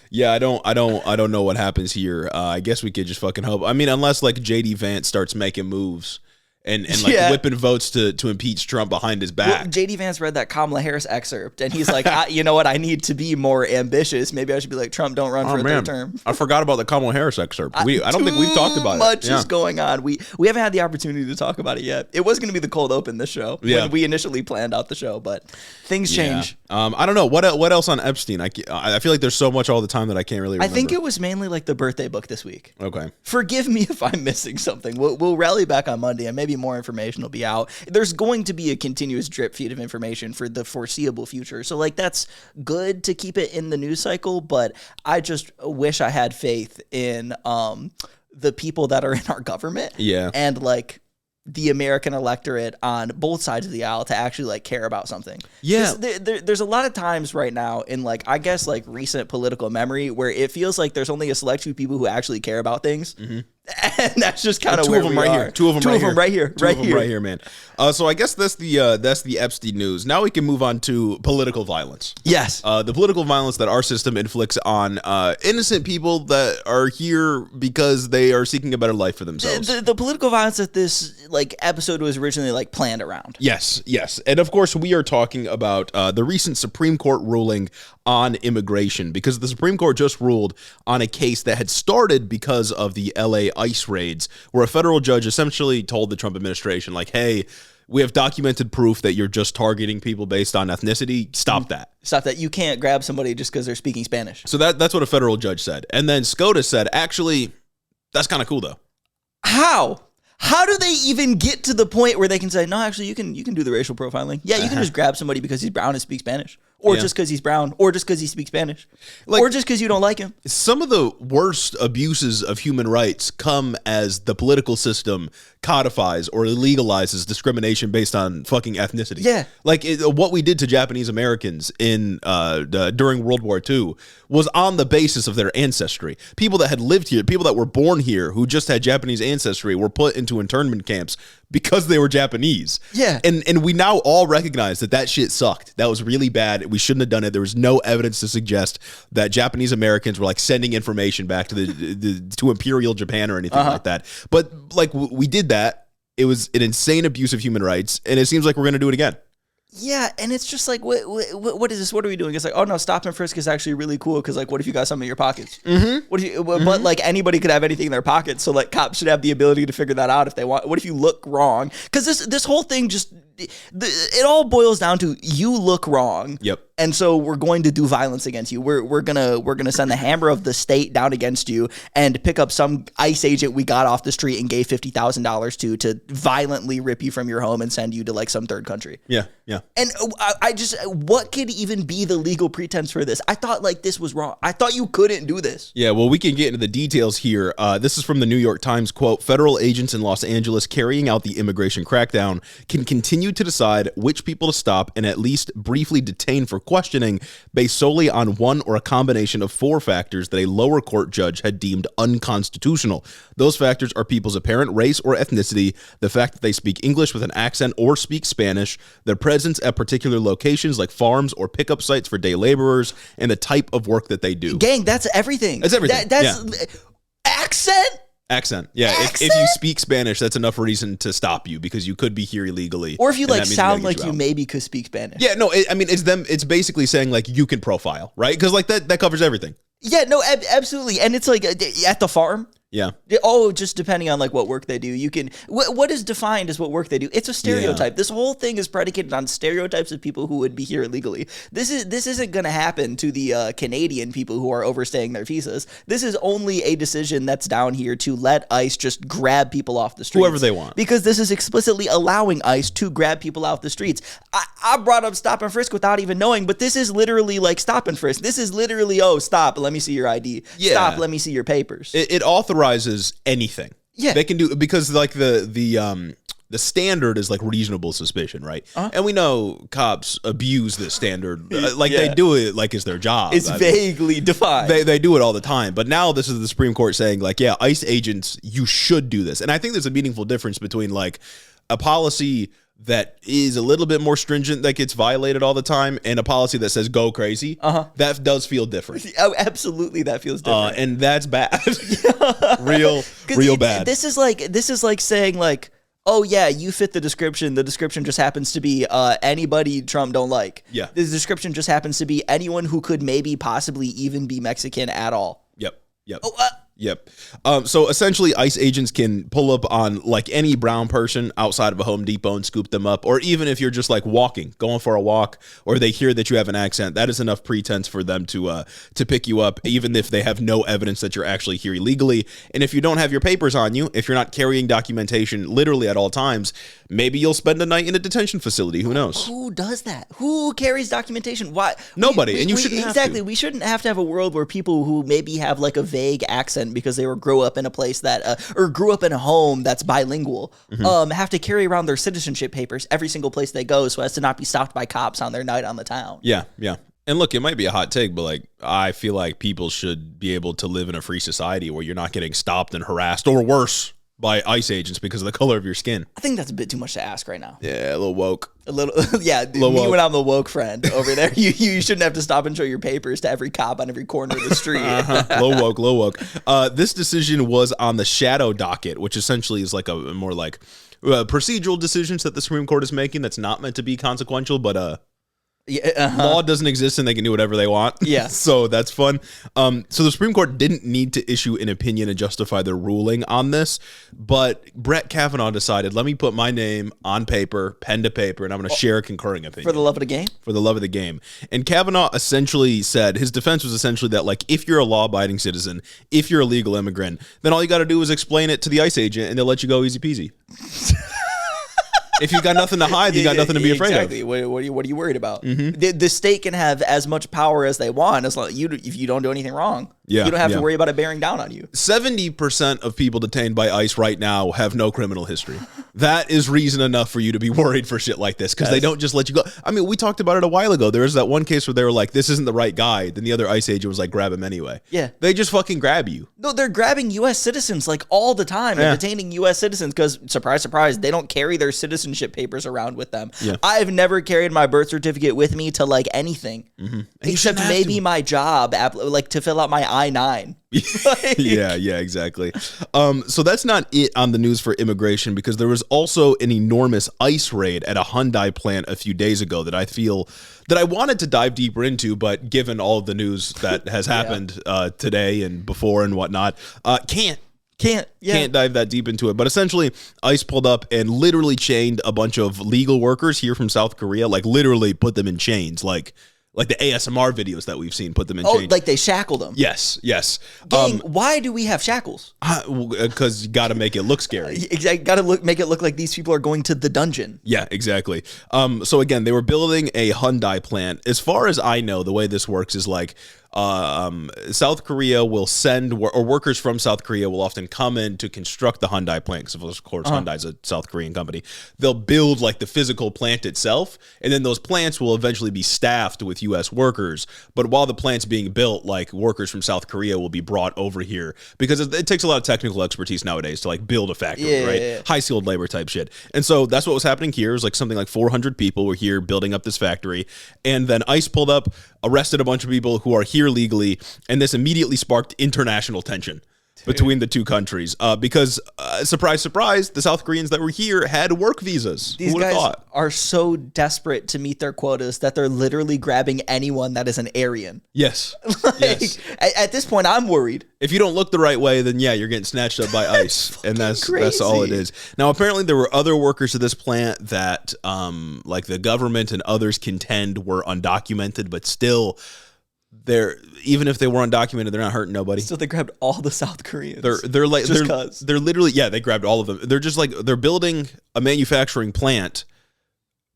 Yeah, I don't know what happens here. I guess we could just fucking hope. I mean, unless, like, JD Vance starts making moves. And whipping votes to impeach Trump behind his back. Well, J.D. Vance read that Kamala Harris excerpt, and he's like, you know what? I need to be more ambitious. Maybe I should be like, Trump, don't run for a third term. I forgot about the Kamala Harris excerpt. I don't think we've talked about it. Much is going on. We haven't had the opportunity to talk about it yet. It was going to be the cold open this show when we initially planned out the show, but things change. I don't know. What else on Epstein? I feel like there's so much all the time that I can't really remember. I think it was mainly like the birthday book this week. Okay. Forgive me if I'm missing something. We'll rally back on Monday, and maybe more information will be out. There's going to be a continuous drip feed of information for the foreseeable future. So, like, that's good to keep it in the news cycle, but I just wish I had faith in the people that are in our government. Yeah. And, like, the American electorate on both sides of the aisle to actually like care about something. Yeah. There's a lot of times right now in like, I guess like recent political memory where it feels like there's only a select few people who actually care about things. Mm-hmm. And that's just kind of where we are. Two of them right here. Right here, man. So I guess that's the Epstein news. Now we can move on to political violence. Yes. The political violence that our system inflicts on innocent people that are here because they are seeking a better life for themselves. The political violence that this like episode was originally like planned around. Yes. And of course we are talking about the recent Supreme Court ruling on immigration, because the Supreme Court just ruled on a case that had started because of the LA ICE raids, where a federal judge essentially told the Trump administration, like, hey, we have documented proof that you're just targeting people based on ethnicity. Stop that. Stop that. You can't grab somebody just because they're speaking Spanish. So that's what a federal judge said. And then SCOTUS said, actually, that's kind of cool, though. How do they even get to the point where they can say, no, actually, you can do the racial profiling? Yeah, you can just grab somebody because he's brown and speaks Spanish, or just because he's brown, or just because he speaks Spanish, or just because you don't like him. Some of the worst abuses of human rights come as the political system codifies or legalizes discrimination based on fucking ethnicity. Yeah. Like what we did to Japanese Americans in during World War II was on the basis of their ancestry. People that had lived here, people that were born here who just had Japanese ancestry were put into internment camps because they were Japanese. Yeah. And we now all recognize that shit sucked. That was really bad. We shouldn't have done it. There was no evidence to suggest that Japanese Americans were like sending information back to to Imperial Japan or anything like that. But like we did that. It was an insane abuse of human rights, and it seems like we're going to do it again. Yeah, and it's just like, what is this? What are we doing? It's like, oh no, stop and frisk is actually really cool because like, what if you got something in your pockets? Mm-hmm. What if you? But like anybody could have anything in their pockets, so like cops should have the ability to figure that out if they want. What if you look wrong? Because this whole thing just it all boils down to you look wrong. Yep. And so we're going to do violence against you. We're gonna send the hammer of the state down against you and pick up some ICE agent we got off the street and gave $50,000 to violently rip you from your home and send you to like some third country. Yeah. And I just, what could even be the legal pretense for this? I thought like this was wrong. I thought you couldn't do this. Yeah, well, we can get into the details here. This is from the New York Times, quote, federal agents in Los Angeles carrying out the immigration crackdown can continue to decide which people to stop and at least briefly detain for questioning based solely on one or a combination of four factors that a lower court judge had deemed unconstitutional. Those factors are people's apparent race or ethnicity, the fact that they speak English with an accent or speak Spanish, their presence at particular locations like farms or pickup sites for day laborers, and the type of work that they do. Gang, that's everything. That's everything. Accent? Yeah. Accent? If you speak Spanish, that's enough reason to stop you because you could be here illegally. Or if you like sound like you maybe could speak Spanish. Yeah, no, it's basically saying like you can profile, right? Because like that covers everything. Yeah, no, absolutely. And it's like at the farm. Yeah. Oh, just depending on like what work they do, you can. What is defined as what work they do? It's a stereotype. Yeah. This whole thing is predicated on stereotypes of people who would be here illegally. This isn't going to happen to the Canadian people who are overstaying their visas. This is only a decision that's down here to let ICE just grab people off the streets, whoever they want, because this is explicitly allowing ICE to grab people off the streets. I brought up stop and frisk without even knowing, but this is literally like stop and frisk. This is literally stop, let me see your ID. Yeah. Stop, let me see your papers. It authorizes anything. Yeah, they can do, because like the standard is like reasonable suspicion, right? And we know cops abuse this standard, they do it like it's their job. It's vaguely defined. They do it all the time. But now this is the Supreme Court saying like, yeah, ICE agents, you should do this. And I think there's a meaningful difference between like a policy that is a little bit more stringent that gets violated all the time and a policy that says go crazy. That does feel different. Oh, absolutely, that feels different. And that's bad. real bad. This is like saying like, oh yeah, you fit the description. The description just happens to be anybody Trump don't like. Yeah. The description just happens to be anyone who could maybe possibly even be Mexican at all. Yep. Yep. So essentially, ICE agents can pull up on like any brown person outside of a Home Depot and scoop them up. Or even if you're just like going for a walk, or they hear that you have an accent, that is enough pretense for them to pick you up, even if they have no evidence that you're actually here illegally. And if you don't have your papers on you, if you're not carrying documentation literally at all times, maybe you'll spend a night in a detention facility. Who knows? Who does that? Who carries documentation? Why? Nobody. And you shouldn't have to. Exactly. We shouldn't have to have a world where people who maybe have like a vague accent citizen because they grew up in a place that or grew up in a home that's bilingual have to carry around their citizenship papers every single place they go so as to not be stopped by cops on their night on the town. Yeah. And look, it might be a hot take, but like I feel like people should be able to live in a free society where you're not getting stopped and harassed or worse by ICE agents because of the color of your skin. I think that's a bit too much to ask right now. Yeah, a little woke. A little, yeah. Me when I'm the woke friend over there, you shouldn't have to stop and show your papers to every cop on every corner of the street. Low woke. This decision was on the shadow docket, which essentially is like a more like procedural decisions that the Supreme Court is making. That's not meant to be consequential, but law doesn't exist and they can do whatever they want. Yeah. So that's fun. So the Supreme Court didn't need to issue an opinion and justify their ruling on this, but Brett Kavanaugh decided, let me put my name on paper, pen to paper, and I'm going to share a concurring opinion. For the love of the game? For the love of the game. And Kavanaugh essentially said, his defense was essentially that, like, if you're a law-abiding citizen, if you're a legal immigrant, then all you got to do is explain it to the ICE agent and they'll let you go easy peasy. If you got nothing to hide, you got nothing to be afraid of. What are you worried about? The state can have as much power as they want as long if you don't do anything wrong. Yeah, you don't have to worry about it bearing down on you. 70% of people detained by ICE right now have no criminal history. That is reason enough for you to be worried for shit like this because they don't just let you go. I mean, we talked about it a while ago. There was that one case where they were like, this isn't the right guy. Then the other ICE agent was like, grab him anyway. Yeah. They just fucking grab you. No, they're grabbing U.S. citizens like all the time and detaining U.S. citizens because, surprise, surprise, they don't carry their citizenship papers around with them. Yeah. I've never carried my birth certificate with me to like anything except maybe my job, like to fill out my I-9. Yeah, exactly. So that's not it on the news for immigration because there was also an enormous ICE raid at a Hyundai plant a few days ago that I feel that I wanted to dive deeper into, but given all of the news that has happened today and before and whatnot, can't dive that deep into it. But essentially, ICE pulled up and literally chained a bunch of legal workers here from South Korea, like literally put them in chains, like the ASMR videos that we've seen, put them in chains. Like they shackled them. Yes. Gang, why do we have shackles? Because you got to make it look scary. Exactly. Got to make it look like these people are going to the dungeon. Yeah, exactly. So again, they were building a Hyundai plant. As far as I know, the way this works is like South Korea will send, or workers from South Korea will often come in to construct the Hyundai plant, because of course Hyundai's a South Korean company. They'll build like the physical plant itself, and then those plants will eventually be staffed with U.S. workers. But while the plant's being built, like workers from South Korea will be brought over here because it takes a lot of technical expertise nowadays to like build a factory, right? Yeah. High skilled labor type shit. And so that's what was happening here. It was like something like 400 people were here building up this factory, and then ICE pulled up, arrested a bunch of people who are here legally, and this immediately sparked international tension between the two countries because, surprise, surprise, the South Koreans that were here had work visas. These guys are so desperate to meet their quotas that they're literally grabbing anyone that is an Aryan. Yes. Yes. At this point, I'm worried. If you don't look the right way, then yeah, you're getting snatched up by ICE, and that's all it is. Now, apparently, there were other workers at this plant that, like the government and others contend were undocumented, but still, even if they were undocumented, they're not hurting nobody. So they grabbed all the South Koreans. They're like they're literally they grabbed all of them. They're just like they're building a manufacturing plant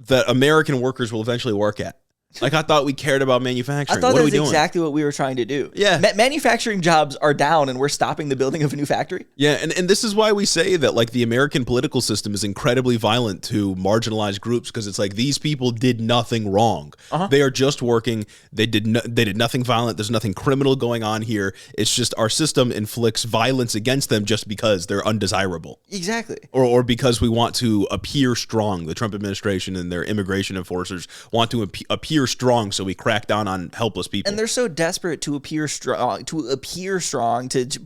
that American workers will eventually work at. Like, I thought we cared about manufacturing. I thought what that's exactly what we were trying to do. Yeah. Manufacturing jobs are down and we're stopping the building of a new factory. Yeah, and this is why we say that, like, the American political system is incredibly violent to marginalized groups, because it's like these people did nothing wrong. They are just working. They did nothing violent. There's nothing criminal going on here. It's just our system inflicts violence against them just because they're undesirable. Exactly. Or because we want to appear strong. The Trump administration and their immigration enforcers want to appear strong, so we crack down on helpless people. And they're so desperate to appear strong, to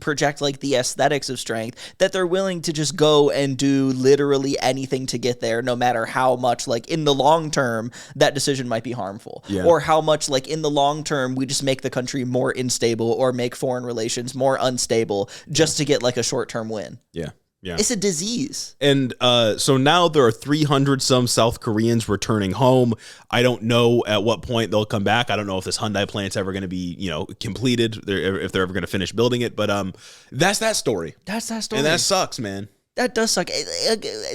project like the aesthetics of strength, that they're willing to just go and do literally anything to get there, no matter how much, like, in the long term, that decision might be harmful. Yeah. Or how much, like, in the long term, we just make the country more unstable or make foreign relations more unstable just to get like a short-term win. Yeah. Yeah. It's a disease. And so now there are 300 some South Koreans returning home. I don't know at what point they'll come back. I don't know if this Hyundai plant's ever going to be, completed, if they're ever going to finish building it. But that's that story. That's that story. And that sucks, man. That does suck.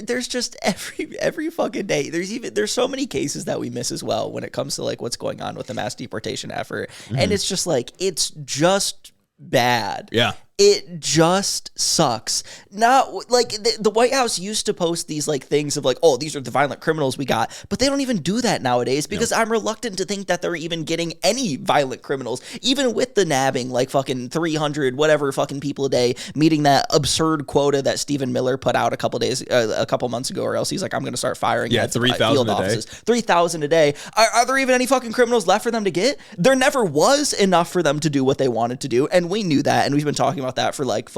There's just every fucking day. There's so many cases that we miss as well when it comes to like what's going on with the mass deportation effort. And it's just like, it's just bad. Yeah. It just sucks. Not like the White House used to post these like things of like, oh, these are the violent criminals we got, but they don't even do that nowadays because I'm reluctant to think that they're even getting any violent criminals, even with the nabbing like fucking 300 whatever fucking people a day, meeting that absurd quota that Stephen Miller put out a couple months ago, or else he's like, I'm going to start firing. 3,000 a day. 3,000 a day. Are there even any fucking criminals left for them to get? There never was enough for them to do what they wanted to do, and we knew that, and we've been talking about that for like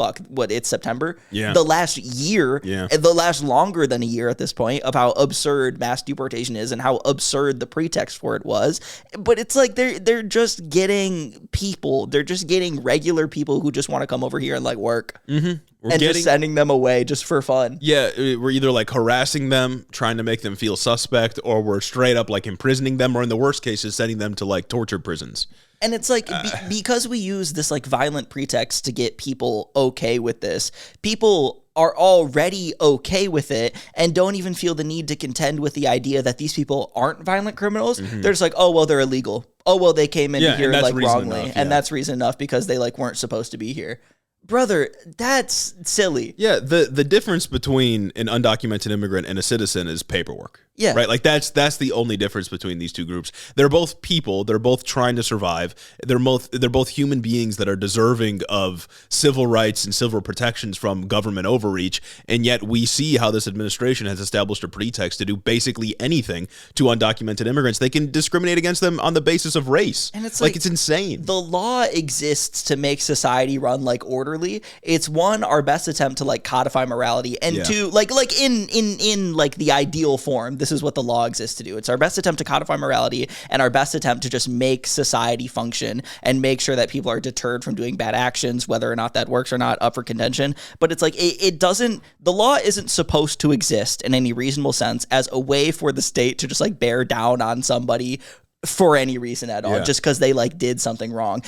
it's September, the last year, the last longer than a year at this point, of how absurd mass deportation is and how absurd the pretext for it was. But it's like they're just getting people, they're just getting regular people who just want to come over here and like work, just sending them away just for fun. Yeah, we're either like harassing them, trying to make them feel suspect, or we're straight up like imprisoning them, or in the worst cases sending them to like torture prisons. And it's like, because we use this like violent pretext to get people okay with this, people are already okay with it and don't even feel the need to contend with the idea that these people aren't violent criminals. They're just like, oh, well, they're illegal. Oh, well, they came in here like wrongly. Enough, and that's reason enough because they like weren't supposed to be here. Brother, that's silly. Yeah, the difference between an undocumented immigrant and a citizen is paperwork. Yeah. Right? Like that's the only difference between these two groups. They're both people, they're both trying to survive. They're both human beings that are deserving of civil rights and civil protections from government overreach, and yet we see how this administration has established a pretext to do basically anything to undocumented immigrants. They can discriminate against them on the basis of race. And it's like it's insane. The law exists to make society run like orderly. It's one, our best attempt to like codify morality, and two, like in like the ideal form, this is what the law exists to do. It's our best attempt to codify morality and our best attempt to just make society function and make sure that people are deterred from doing bad actions, whether or not that works or not, up for contention. But it's like, it doesn't, the law isn't supposed to exist in any reasonable sense as a way for the state to just like bear down on somebody for any reason at all, just because they like did something wrong.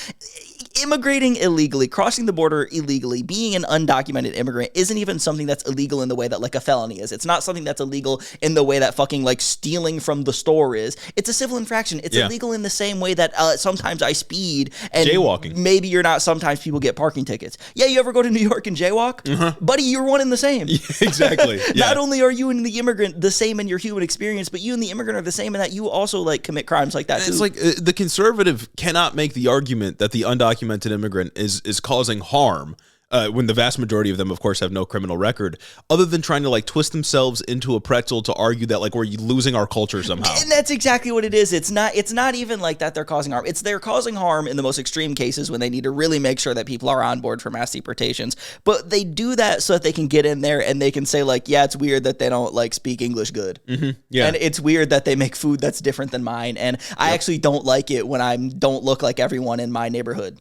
Immigrating illegally, crossing the border illegally, being an undocumented immigrant isn't even something that's illegal in the way that like a felony is. It's not something that's illegal in the way that fucking like stealing from the store is. It's a civil infraction. It's illegal in the same way that sometimes I speed and jaywalking. Maybe you're not. Sometimes people get parking tickets. Yeah, you ever go to New York and jaywalk? Buddy, you're one and the same. Yeah, exactly. Not only are you and the immigrant the same in your human experience, but you and the immigrant are the same in that you also like commit crimes like that too. It's like the conservative cannot make the argument that the undocumented immigrant is causing harm when the vast majority of them, of course, have no criminal record, other than trying to like twist themselves into a pretzel to argue that like we're losing our culture somehow. And that's exactly what it is. It's not even like that they're causing harm. It's they're causing harm in the most extreme cases when they need to really make sure that people are on board for mass deportations. But they do that so that they can get in there and they can say like, yeah, it's weird that they don't like speak English good. Yeah. And it's weird that they make food that's different than mine. And I actually don't like it when I don't look like everyone in my neighborhood.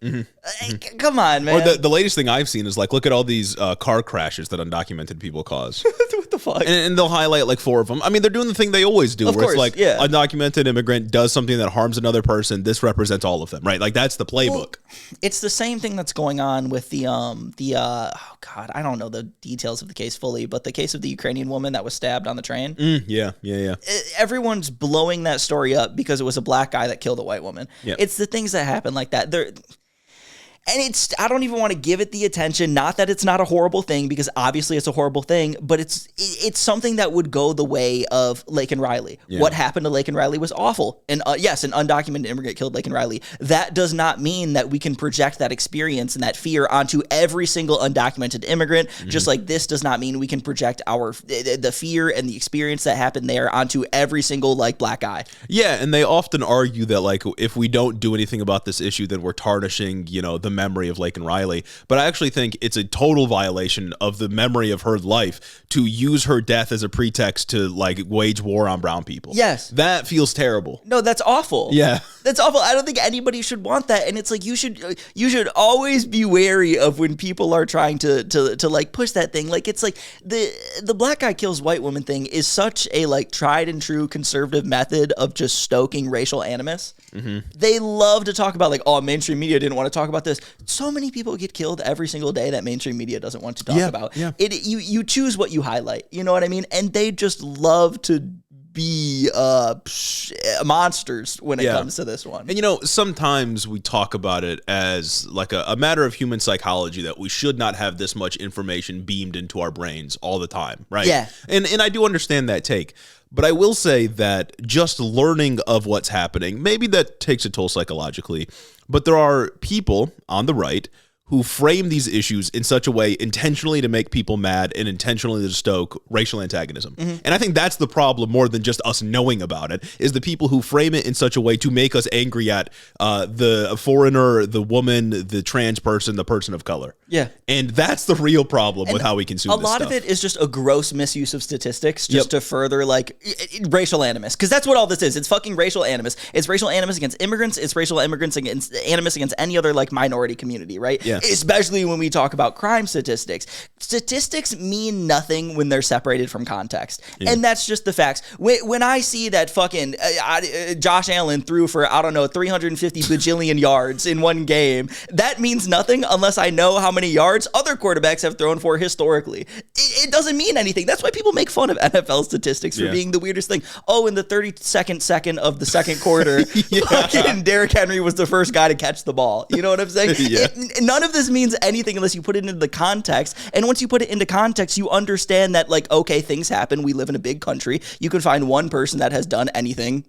Come on, man. Or the latest thing I've seen is like, look at all these car crashes that undocumented people cause. What the fuck? And they'll highlight like 4 of them. I mean, they're doing the thing they always do, where it's like undocumented immigrant does something that harms another person. This represents all of them, right? Like that's the playbook. Well, it's the same thing that's going on with the oh God, I don't know the details of the case fully, but the case of the Ukrainian woman that was stabbed on the train. Yeah. Everyone's blowing that story up because it was a black guy that killed a white woman. Yep. It's the things that happen like that. And I don't even want to give it the attention, not that it's not a horrible thing, because obviously it's a horrible thing, but it's something that would go the way of Laken Riley. Yeah. What happened to Laken Riley was awful. And yes, an undocumented immigrant killed Laken Riley. That does not mean that we can project that experience and that fear onto every single undocumented immigrant, just like this does not mean we can project the fear and the experience that happened there onto every single like black guy. Yeah, and they often argue that like if we don't do anything about this issue, then we're tarnishing, the memory of Laken Riley. But I actually think it's a total violation of the memory of her life to use her death as a pretext to like wage war on brown people. Yes. That feels terrible. No, that's awful. Yeah. That's awful. I don't think anybody should want that. And it's like you should always be wary of when people are trying to like push that thing. Like it's like the black guy kills white woman thing is such a like tried and true conservative method of just stoking racial animus. They love to talk about like, oh, mainstream media didn't want to talk about this. So many people get killed every single day that mainstream media doesn't want to talk about. Yeah. You choose what you highlight. You know what I mean? And they just love to be monsters when it comes to this one. And sometimes we talk about it as like a matter of human psychology that we should not have this much information beamed into our brains all the time, right? Yeah. And I do understand that take. But I will say that just learning of what's happening, maybe that takes a toll psychologically, but there are people on the right who frame these issues in such a way intentionally to make people mad and intentionally to stoke racial antagonism. And I think that's the problem more than just us knowing about it, is the people who frame it in such a way to make us angry at the foreigner, the woman, the trans person, the person of color. Yeah. And that's the real problem with how we consume this stuff. A lot of it is just a gross misuse of statistics just to further racial animus. Because that's what all this is. It's fucking racial animus. It's racial animus against immigrants. It's racial animus against any other minority community, right? Yeah. Especially when we talk about crime statistics. Statistics mean nothing when they're separated from context. Yeah. And that's just the facts. When I see that fucking Josh Allen threw for, 350 bajillion yards in one game, that means nothing unless I know how many yards other quarterbacks have thrown for historically. It doesn't mean anything. That's why people make fun of NFL statistics for being the weirdest thing. Oh, in the 32nd second of the second quarter, fucking Derrick Henry was the first guy to catch the ball. You know what I'm saying? None of this means anything unless you put it into the context. And once you put it into context, you understand that, okay, things happen. We live in a big country. You can find one person that has done anything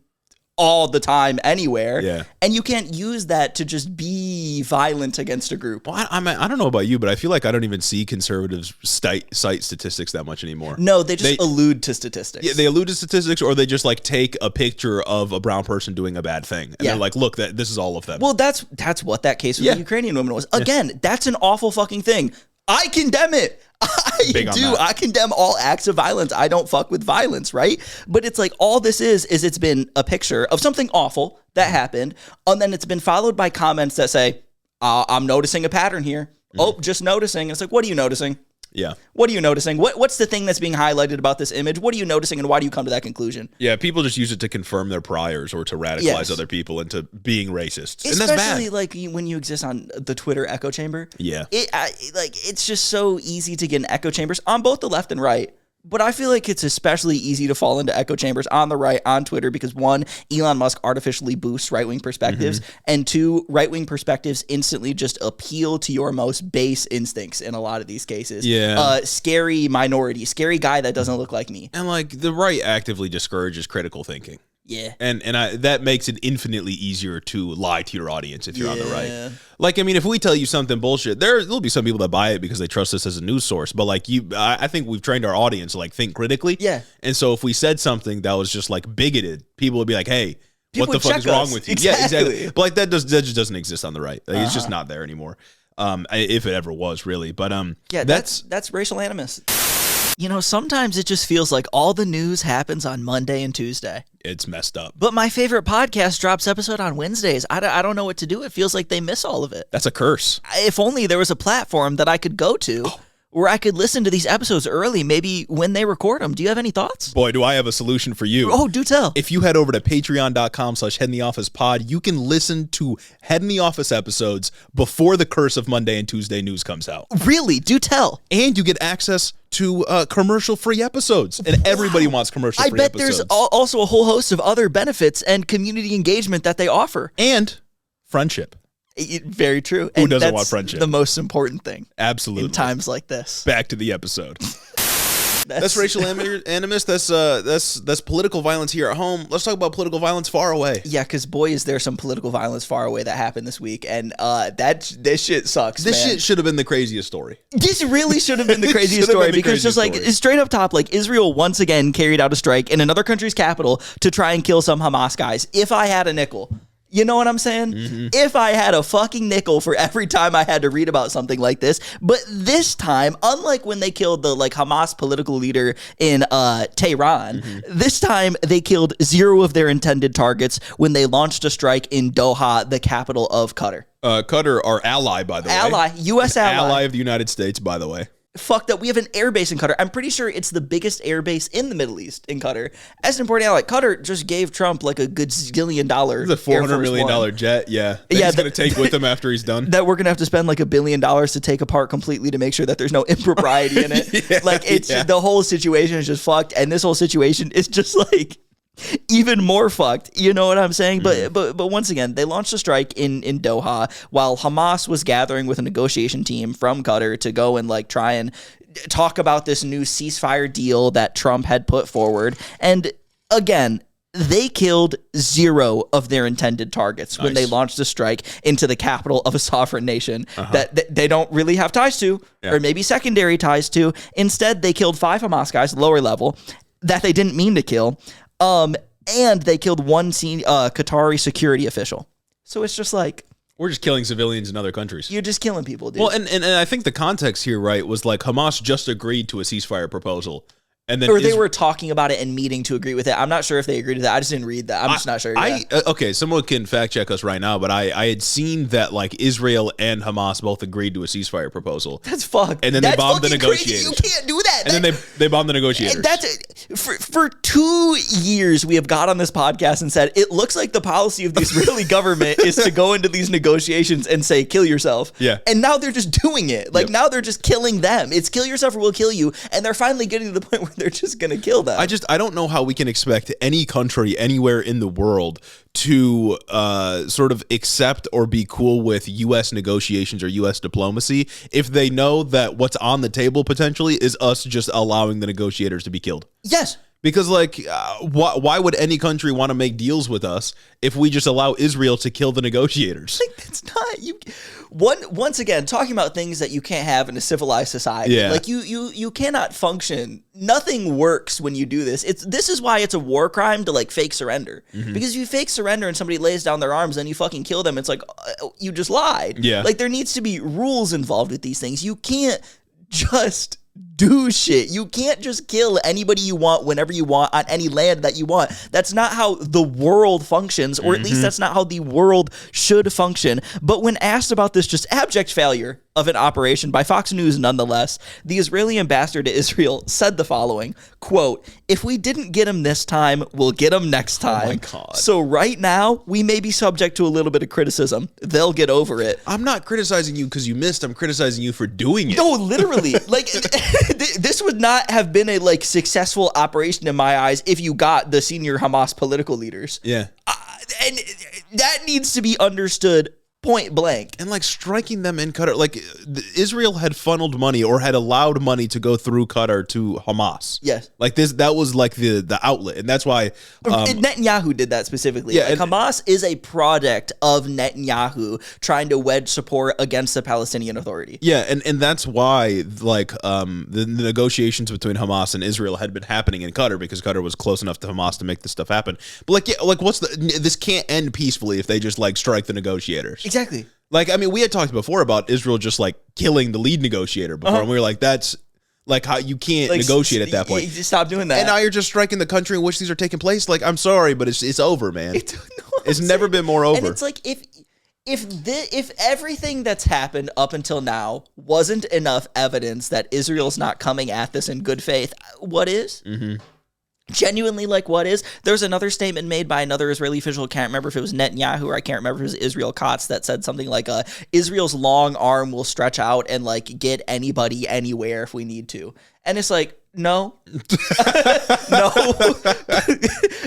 all the time anywhere. Yeah. And you can't use that to just be violent against a group. Well, I don't know about you, but I feel like I don't even see conservatives cite statistics that much anymore. No, they just allude to statistics. Yeah, they allude to statistics, or they just take a picture of a brown person doing a bad thing. And they're like, look, this is all of them. Well, that's what that case with the Ukrainian woman was. Again, that's an awful fucking thing. I condemn it. I condemn all acts of violence. I don't fuck with violence, right? But it's all this is it's been a picture of something awful that happened, and then it's been followed by comments that say, I'm noticing a pattern here. Oh, just noticing. And it's what are you noticing? Yeah. What are you noticing? What's the thing that's being highlighted about this image? What are you noticing, and why do you come to that conclusion? Yeah, people just use it to confirm their priors or to radicalize other people into being racists. And that's bad. Especially when you exist on the Twitter echo chamber. Yeah. It's just so easy to get in echo chambers on both the left and right. But I feel like it's especially easy to fall into echo chambers on the right, on Twitter, because one, Elon Musk artificially boosts right-wing perspectives, and two, right-wing perspectives instantly just appeal to your most base instincts in a lot of these cases. Yeah. Scary minority, scary guy that doesn't look like me. And the right actively discourages critical thinking. Yeah. And that makes it infinitely easier to lie to your audience if you're on the right. If we tell you something bullshit, there'll be some people that buy it because they trust us as a news source. But I think we've trained our audience to think critically. Yeah. And so if we said something that was just bigoted, people would be like, hey, people what the fuck is wrong with you? Exactly. Yeah, exactly. But that just doesn't exist on the right. It's just not there anymore. If it ever was, really. But that's racial animus. Sometimes it just feels like all the news happens on Monday and Tuesday. It's messed up. But my favorite podcast drops episode on Wednesdays. I don't know what to do. It feels like they miss all of it. That's a curse. If only there was a platform that I could go to where I could listen to these episodes early, maybe when they record them. Do you have any thoughts? Boy, do I have a solution for you. Oh, do tell. If you head over to patreon.com/headintheofficepod, you can listen to Head in the Office episodes before the curse of Monday and Tuesday news comes out. Really? Do tell. And you get access to commercial-free episodes. And everybody wants commercial-free episodes. I bet there's also a whole host of other benefits and community engagement that they offer. And friendship. Very true. Who doesn't want friendship? The most important thing. Absolutely. In times like this. Back to the episode. That's racial animus. That's political violence here at home. Let's talk about political violence far away. Yeah, because boy, is there some political violence far away that happened this week, and this shit sucks. This shit should have been the craziest story. This really should have been the craziest story because straight up top, Israel once again carried out a strike in another country's capital to try and kill some Hamas guys. If I had a nickel. You know what I'm saying? Mm-hmm. If I had a fucking nickel for every time I had to read about something like this, but this time, unlike when they killed the Hamas political leader in Tehran, this time they killed 0 of their intended targets when they launched a strike in Doha, the capital of Qatar. Qatar, our ally, by the way. U.S. ally of the United States, by the way. Fucked up. We have an airbase in Qatar. I'm pretty sure it's the biggest airbase in the Middle East in Qatar. As an important ally, Qatar just gave Trump a good $1 billion. It's a $400 million jet. Yeah. He's going to take with him after he's done. That we're going to have to spend $1 billion to take apart completely to make sure that there's no impropriety in it. The whole situation is just fucked. And this whole situation is just even more fucked. You know what I'm saying? But once again, they launched a strike in Doha while Hamas was gathering with a negotiation team from Qatar to go and like try and talk about this new ceasefire deal that Trump had put forward. And again, they killed 0 of their intended targets when they launched a strike into the capital of a sovereign nation that they don't really have ties to, or maybe secondary ties to. Instead, they killed 5 Hamas guys, lower level, that they didn't mean to kill. And they killed 1 Qatari security official. So it's just like, we're just killing civilians in other countries. you're just killing people, dude. Well, and I think the context here, right, was like Hamas just agreed to a ceasefire proposal. And then or they were talking about it and meeting to agree with it. I'm not sure if they agreed to that. I just didn't read that. I'm just not sure. Okay, someone can fact check us right now, but I had seen that like Israel and Hamas both agreed to a ceasefire proposal. That's fucked. And then they bombed the negotiators. Crazy. You can't do that. And then they bombed the negotiators. For 2 years, we have got on this podcast and said, it looks like the policy of the Israeli government is to go into these negotiations and say, kill yourself. Yeah. And now they're just doing it. Like now they're just killing them. It's kill yourself or we'll kill you. And they're finally getting to the point where they're just going to kill them. I don't know how we can expect any country anywhere in the world to sort of accept or be cool with U.S. negotiations or U.S. diplomacy if they know that what's on the table potentially is us just allowing the negotiators to be killed. Yes. Because, like, why would any country want to make deals with us if we just allow Israel to kill the negotiators? Like, that's not you. Once again, talking about things that you can't have in a civilized society. Yeah. Like you cannot function. Nothing works when you do this. This is why it's a war crime to like fake surrender. Because if you fake surrender and somebody lays down their arms and you fucking kill them, it's like you just lied. Yeah. Like there needs to be rules involved with these things. You can't just do shit. You can't just kill anybody you want whenever you want on any land that you want. That's not how the world functions, or at least that's not how the world should function. But when asked about this just abject failure of an operation by Fox News nonetheless, the Israeli ambassador to Israel said the following, quote, "If we didn't get him this time, we'll get him next time." Oh my God. So right now, we may be subject to a little bit of criticism. They'll get over it. I'm not criticizing you because you missed. I'm criticizing you for doing it. No, literally. Like, this would not have been a, like, successful operation in my eyes if you got the senior Hamas political leaders. Yeah. And that needs to be understood point blank. And like striking them in Qatar, like Israel had funneled money or had allowed money to go through Qatar to Hamas. Yes. Like that was like the outlet. And that's why Netanyahu did that specifically. Yeah, like Hamas is a product of Netanyahu trying to wedge support against the Palestinian Authority. Yeah, and that's why like the negotiations between Hamas and Israel had been happening in Qatar because Qatar was close enough to Hamas to make this stuff happen. But like, yeah, like this can't end peacefully if they just like strike the negotiators. Exactly. Like, I mean, we had talked before about Israel just like killing the lead negotiator before, and we were like, that's like how you can't Like, negotiate at that point. You just stop doing that. And now you're just striking the country in which these are taking place. Like, I'm sorry, but it's over, man. It's never been more over. And it's like if everything that's happened up until now wasn't enough evidence that Israel's not coming at this in good faith, what is? Mm-hmm. Genuinely, like, what is? There's another statement made by another Israeli official. I can't remember if it was Netanyahu or I can't remember if it was Israel Katz that said something like, Israel's long arm will stretch out and, like, get anybody anywhere if we need to. And it's like, no, no,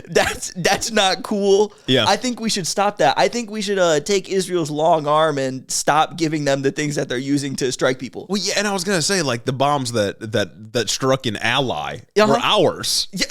that's not cool. Yeah. I think we should stop that. I think we should take Israel's long arm and stop giving them the things that they're using to strike people. Well, yeah, and I was gonna say like the bombs that struck an ally were ours. Yeah,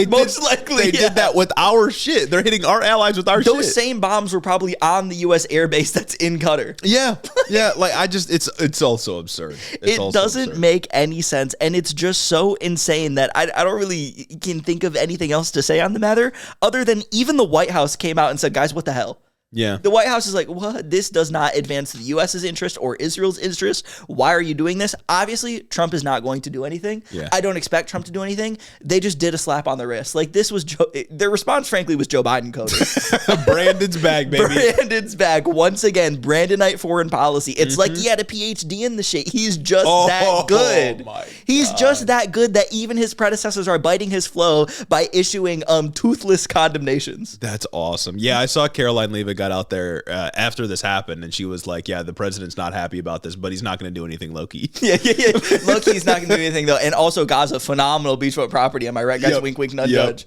most likely they did that with our shit. They're hitting our allies with our shit. Those same bombs were probably on the U.S. airbase that's in Qatar. Yeah, yeah. Like it's also absurd. It doesn't make any sense, and it's just so insane that I don't really can think of anything else to say on the matter other than even the White House came out and said, guys, what the hell? Yeah. The White House is like, what? This does not advance the U.S.'s interest or Israel's interest. Why are you doing this? Obviously, Trump is not going to do anything. Yeah. I don't expect Trump to do anything. They just did a slap on the wrist. Like, this was their response, frankly, was Joe Biden coded. Brandon's bag, baby. Brandon's bag. Once again, Brandonite foreign policy. It's like he had a PhD in the shit. He's just that good. He's just that good that even his predecessors are biting his flow by issuing toothless condemnations. That's awesome. Yeah, I saw Caroline Leavitt got out there after this happened, and she was like, yeah, the president's not happy about this, but he's not going to do anything low-key. Yeah. Low-key's not going to do anything, though. And also, Gaza, phenomenal beachfront property. Am I right, guys? Yep. Wink, wink, nudge, Yep. nudge.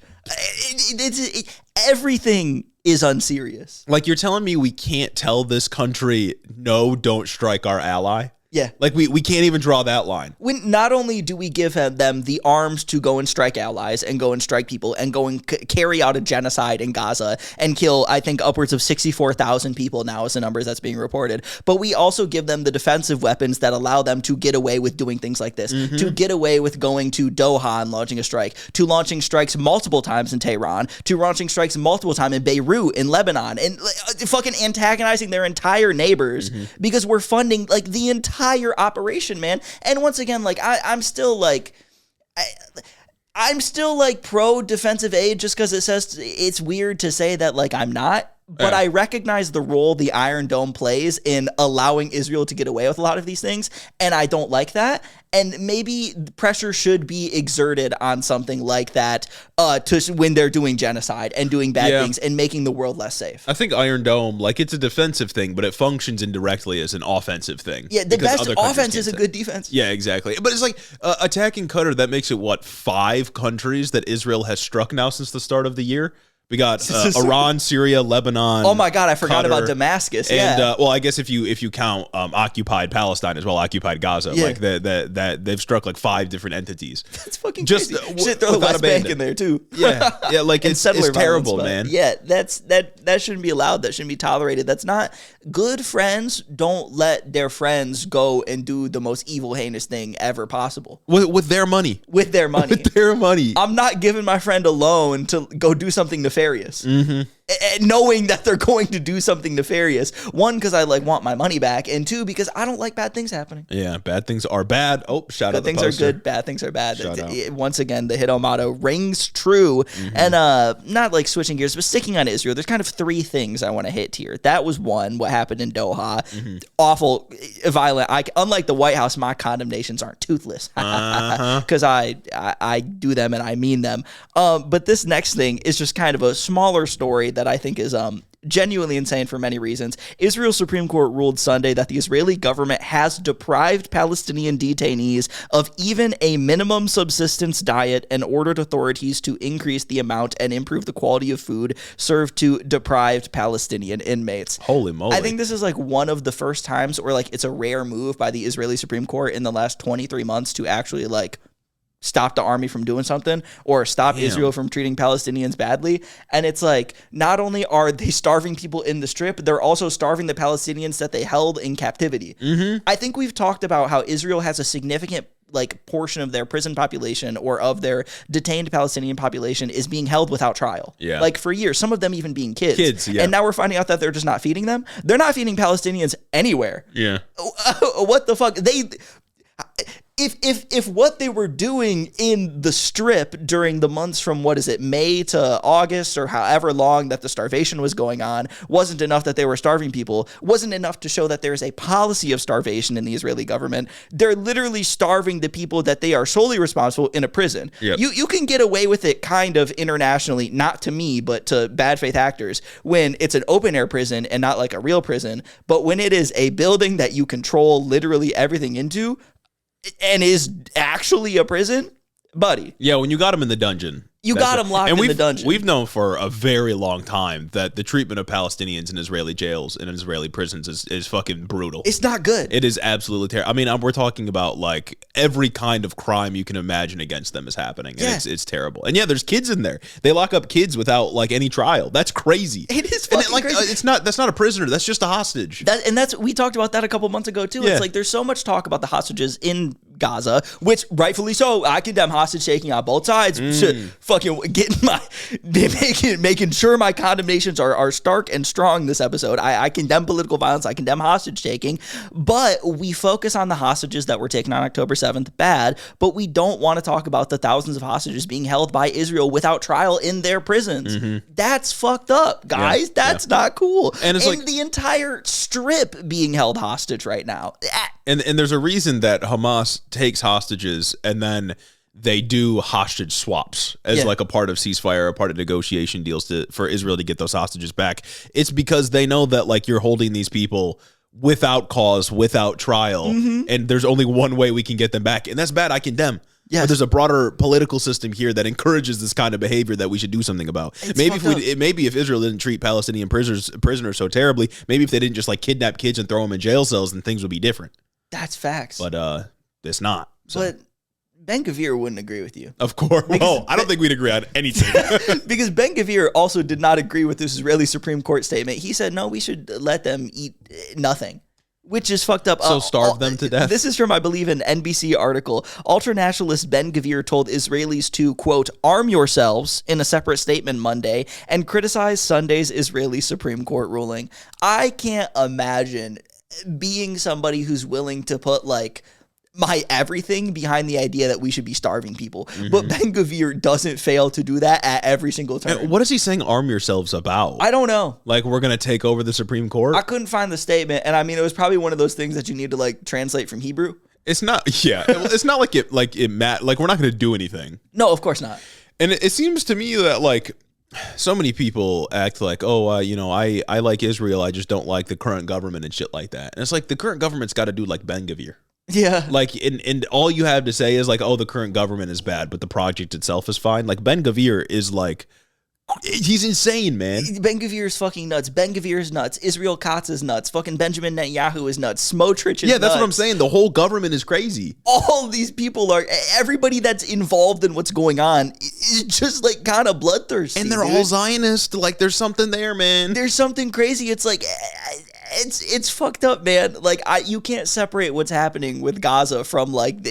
Everything is unserious. Like, you're telling me we can't tell this country, no, don't strike our ally? Yeah. Like, we can't even draw that line. When not only do we give them the arms to go and strike allies and go and strike people and go and carry out a genocide in Gaza and kill, I think, upwards of 64,000 people now is the numbers that's being reported, but we also give them the defensive weapons that allow them to get away with doing things like this, to get away with going to Doha and launching a strike, to launching strikes multiple times in Tehran, to launching strikes multiple times in Beirut, in Lebanon, and fucking antagonizing their entire neighbors because we're funding, like, the entire operation, man. And once again, like, I'm still pro defensive aid just because it says it's weird to say that, like, I'm not. But I recognize the role the Iron Dome plays in allowing Israel to get away with a lot of these things, and I don't like that. And maybe pressure should be exerted on something like that when they're doing genocide and doing bad things and making the world less safe. I think Iron Dome, like, it's a defensive thing, but it functions indirectly as an offensive thing. Yeah, the best offense is a good defense. Yeah, exactly. But it's like attacking Qatar, that makes it, what, 5 countries that Israel has struck now since the start of the year? We got Iran, Syria, Lebanon. Oh my God, I forgot Qatar, about Damascus. And yeah. well, I guess if you count occupied Palestine as well, occupied Gaza, like that they've struck like 5 different entities. That's fucking just crazy. Should throw the West Bank in there too. Yeah, like it's terrible, man. Yeah, that shouldn't be allowed. That shouldn't be tolerated. That's not good. Friends don't let their friends go and do the most evil, heinous thing ever possible with their money. With their money. With their money. I'm not giving my friend a loan to go do something nefarious. Knowing that they're going to do something nefarious. 1, because I want my money back, and 2, because I don't like bad things happening. Yeah, bad things are bad. Oh, shout out the poster. Good things are good, bad things are bad. Once again, the Hiddo motto rings true. And not like switching gears, but sticking on Israel, there's kind of 3 things I want to hit here. That was 1, what happened in Doha. Awful, violent. Unlike the White House, my condemnations aren't toothless. Because I do them and I mean them. But this next thing is just kind of a smaller story that I think is genuinely insane for many reasons. Israel's Supreme Court ruled Sunday that the Israeli government has deprived Palestinian detainees of even a minimum subsistence diet and ordered authorities to increase the amount and improve the quality of food served to deprived Palestinian inmates. Holy moly. I think this is like one of the first times where like it's a rare move by the Israeli Supreme Court in the last 23 months to actually like stop the army from doing something or stop Israel from treating Palestinians badly. And it's like, not only are they starving people in the Strip, they're also starving the Palestinians that they held in captivity. I think we've talked about how Israel has a significant like portion of their prison population or of their detained Palestinian population is being held without trial. Yeah. Like for years, some of them even being kids. And now we're finding out that they're just not feeding them. They're not feeding Palestinians anywhere. Yeah. What the fuck? If what they were doing in the Strip during the months from, May to August or however long that the starvation was going on wasn't enough that they were starving people, wasn't enough to show that there's a policy of starvation in the Israeli government, they're literally starving the people that they are solely responsible in a prison. Yep. You can get away with it kind of internationally, not to me, but to bad faith actors, when it's an open air prison and not like a real prison. But when it is a building that you control literally everything into, and is actually a prison, buddy. Yeah, when you got him in the dungeon. You got him locked in the dungeon. We've known for a very long time that the treatment of Palestinians in Israeli jails and in Israeli prisons is fucking brutal. It's not good. It is absolutely terrible. I mean, we're talking about like every kind of crime you can imagine against them is happening. And it's terrible. And yeah, there's kids in there. They lock up kids without like any trial. That's crazy. It is fucking crazy. That's not a prisoner. That's just a hostage. We talked about that a couple months ago too. Yeah. It's like there's so much talk about the hostages in Gaza, which rightfully so. I condemn hostage taking on both sides. Fucking making sure my condemnations are stark and strong this episode. I condemn political violence. I condemn hostage taking, but we focus on the hostages that were taken on October 7th. Bad, but we don't want to talk about the thousands of hostages being held by Israel without trial in their prisons. That's fucked up, guys. That's not cool. And it's like the entire Strip being held hostage right now. And there's a reason that Hamas takes hostages and then they do hostage swaps as like a part of ceasefire, a part of negotiation deals for Israel to get those hostages back. It's because they know that like you're holding these people without cause, without trial, and there's only one way we can get them back, and that's bad. I condemn. Yes. But there's a broader political system here that encourages this kind of behavior that we should do something about. Maybe if Israel didn't treat Palestinian prisoners so terribly, maybe if they didn't just like kidnap kids and throw them in jail cells, then things would be different. That's facts. But it's not. So. But Ben-Gvir wouldn't agree with you. Of course. Well, I don't think we'd agree on anything. Because Ben-Gvir also did not agree with this Israeli Supreme Court statement. He said, no, we should let them eat nothing. Which is fucked up. So starve them to death? This is from, I believe, an NBC article. Ultranationalist Ben-Gvir told Israelis to, quote, arm yourselves in a separate statement Monday and criticize Sunday's Israeli Supreme Court ruling. I can't imagine being somebody who's willing to put, like, my everything behind the idea that we should be starving people. But Ben-Gvir doesn't fail to do that at every single turn. And what is he saying arm yourselves about? I don't know. Like we're going to take over the Supreme Court? I couldn't find the statement. And I mean, it was probably one of those things that you need to like translate from Hebrew. It's not, yeah. It's not like we're not going to do anything. No, of course not. And it seems to me that like so many people act like, I like Israel. I just don't like the current government and shit like that. And it's like the current government's got to do like Ben-Gvir. Yeah. Like, and all you have to say is like, oh, the current government is bad, but the project itself is fine. Like, Ben-Gvir is like, he's insane, man. Ben-Gvir is fucking nuts. Ben-Gvir is nuts. Israel Katz is nuts. Fucking Benjamin Netanyahu is nuts. Smotrich is nuts. That's nuts. what I'm saying. The whole government is crazy. All these people are, everybody that's involved in what's going on is just like kind of bloodthirsty. And they're all Zionist. Like, there's something there, man. There's something crazy. It's like, it's fucked up, man. Like you can't separate what's happening with Gaza from like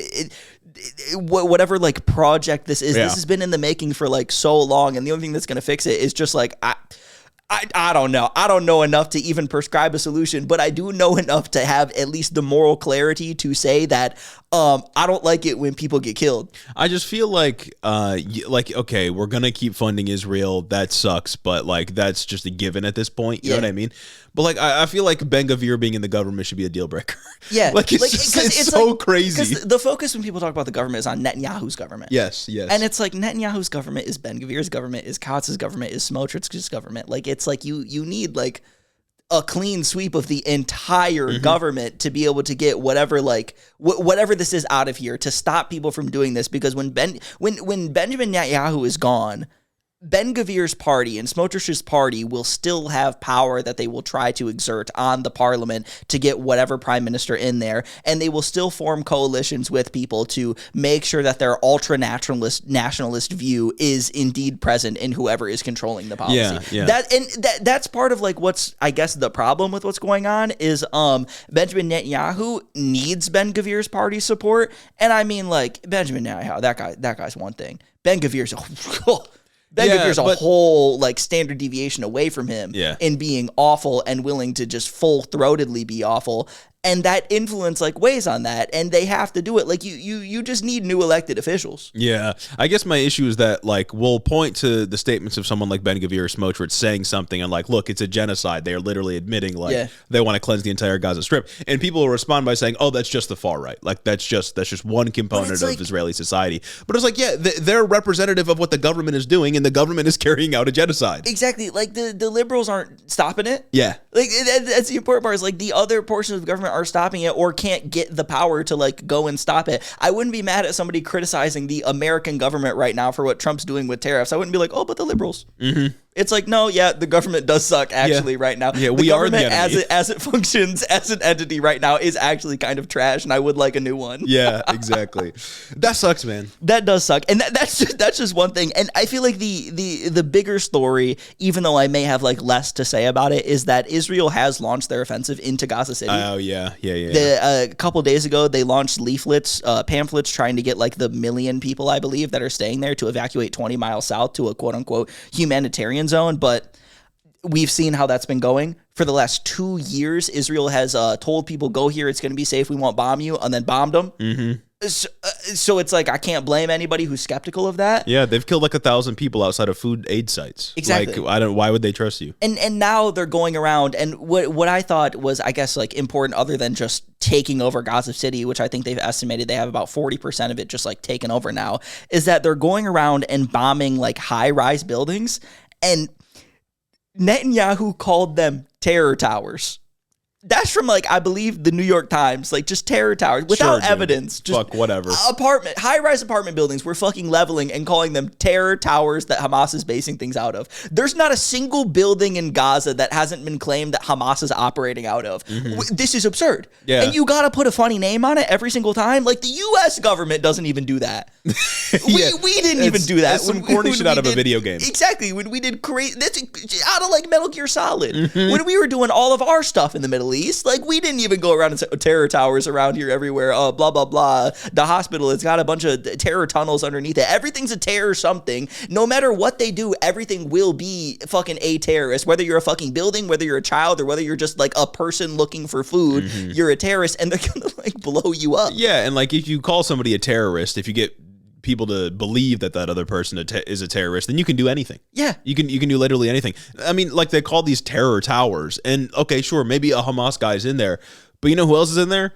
whatever like project this is. Yeah. This has been in the making for like so long, and the only thing that's gonna fix it is just like I don't know. I don't know enough to even prescribe a solution, but I do know enough to have at least the moral clarity to say that I don't like it when people get killed. I just feel like okay, we're gonna keep funding Israel. That sucks, but like that's just a given at this point. You know what I mean? But like I feel like Ben-Gvir being in the government should be a deal breaker. Yeah, like it's so like, crazy. Because the focus when people talk about the government is on Netanyahu's government. Yes. And it's like Netanyahu's government is Ben-Gvir's government, is Katz's government, is Smotrich's government. Like it's like you need like a clean sweep of the entire government to be able to get whatever like whatever this is out of here to stop people from doing this. Because when Benjamin Netanyahu is gone, Ben-Gvir's party and Smotrich's party will still have power that they will try to exert on the parliament to get whatever prime minister in there, and they will still form coalitions with people to make sure that their ultra-nationalist view is indeed present in whoever is controlling the policy. Yeah. That's part of like what's, I guess, the problem with what's going on is Benjamin Netanyahu needs Ben-Gvir's party support, and I mean like Benjamin Netanyahu, that guy's one thing. Ben-Gvir's Ben-Gvir's a whole like standard deviation away from him in being awful and willing to just full-throatedly be awful. And that influence like weighs on that, and they have to do it. Like you just need new elected officials. Yeah, I guess my issue is that like we'll point to the statements of someone like Ben-Gvir or Smotrich saying something and like, look, it's a genocide. They are literally admitting like they want to cleanse the entire Gaza Strip, and people will respond by saying, oh, that's just the far right. Like that's just one component of Israeli society. But it's like, yeah, they're representative of what the government is doing, and the government is carrying out a genocide. Exactly. Like the liberals aren't stopping it. Yeah. Like that's the important part is like the other portions of the government are stopping it or can't get the power to like go and stop it. I wouldn't be mad at somebody criticizing the American government right now for what Trump's doing with tariffs. I wouldn't be like, oh, but the liberals. It's like, no, the government does suck actually right now. Yeah, we are the enemy. as it functions as an entity right now is actually kind of trash, and I would like a new one. Yeah, exactly. That sucks, man. That does suck, and that's just one thing. And I feel like the bigger story, even though I may have like less to say about it, is that Israel has launched their offensive into Gaza City. Oh yeah. A couple days ago, they launched pamphlets trying to get like the 1 million people, I believe, that are staying there to evacuate 20 miles south to a quote unquote humanitarian zone. But we've seen how that's been going. For the last 2 years, Israel has told people, go here, it's going to be safe, we won't bomb you, and then bombed them. So it's like I can't blame anybody who's skeptical of that. Yeah, they've killed like 1,000 people outside of food aid sites. Exactly. Like, why would they trust you? And now they're going around, and what I thought was, I guess, like important other than just taking over Gaza City, which I think they've estimated they have about 40% of it just like taken over now, is that they're going around and bombing like high-rise buildings, and Netanyahu called them terror towers. That's from, like, I believe the New York Times, like, just terror towers without evidence. Just fuck whatever. High-rise apartment buildings we're fucking leveling and calling them terror towers that Hamas is basing things out of. There's not a single building in Gaza that hasn't been claimed that Hamas is operating out of. This is absurd. Yeah. And you gotta put a funny name on it every single time. Like, the U.S. government doesn't even do that. We didn't even do that. It's some corny shit out of a video game. Exactly. When we did crazy, that's out of, like, Metal Gear Solid. When we were doing all of our stuff in the Middle East, like, we didn't even go around and say terror towers around here everywhere. Oh, blah, blah, blah. The hospital, it's got a bunch of terror tunnels underneath it. Everything's a terror something. No matter what they do, everything will be fucking a terrorist. Whether you're a fucking building, whether you're a child, or whether you're just, like, a person looking for food, you're a terrorist, and they're gonna, like, blow you up. Yeah, and, like, if you call somebody a terrorist, if you get people to believe that other person is a terrorist, then you can do anything. Yeah. You can do literally anything. I mean, like, they call these terror towers, and okay, sure, maybe a Hamas guy's in there, but you know who else is in there?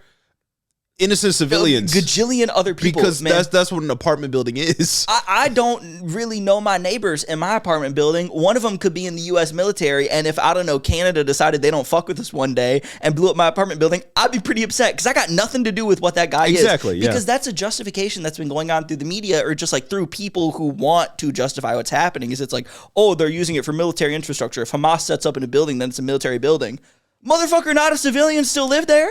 Innocent civilians. Gajillion other people. Because man. that's what an apartment building is. I don't really know my neighbors in my apartment building. One of them could be in the U.S. military, and if, I don't know, Canada decided they don't fuck with us one day and blew up my apartment building, I'd be pretty upset because I got nothing to do with what that guy is. Exactly, yeah. Because that's a justification that's been going on through the media, or just, like, through people who want to justify what's happening, is it's like, oh, they're using it for military infrastructure. If Hamas sets up in a building, then it's a military building. Motherfucker, not if civilians still live there.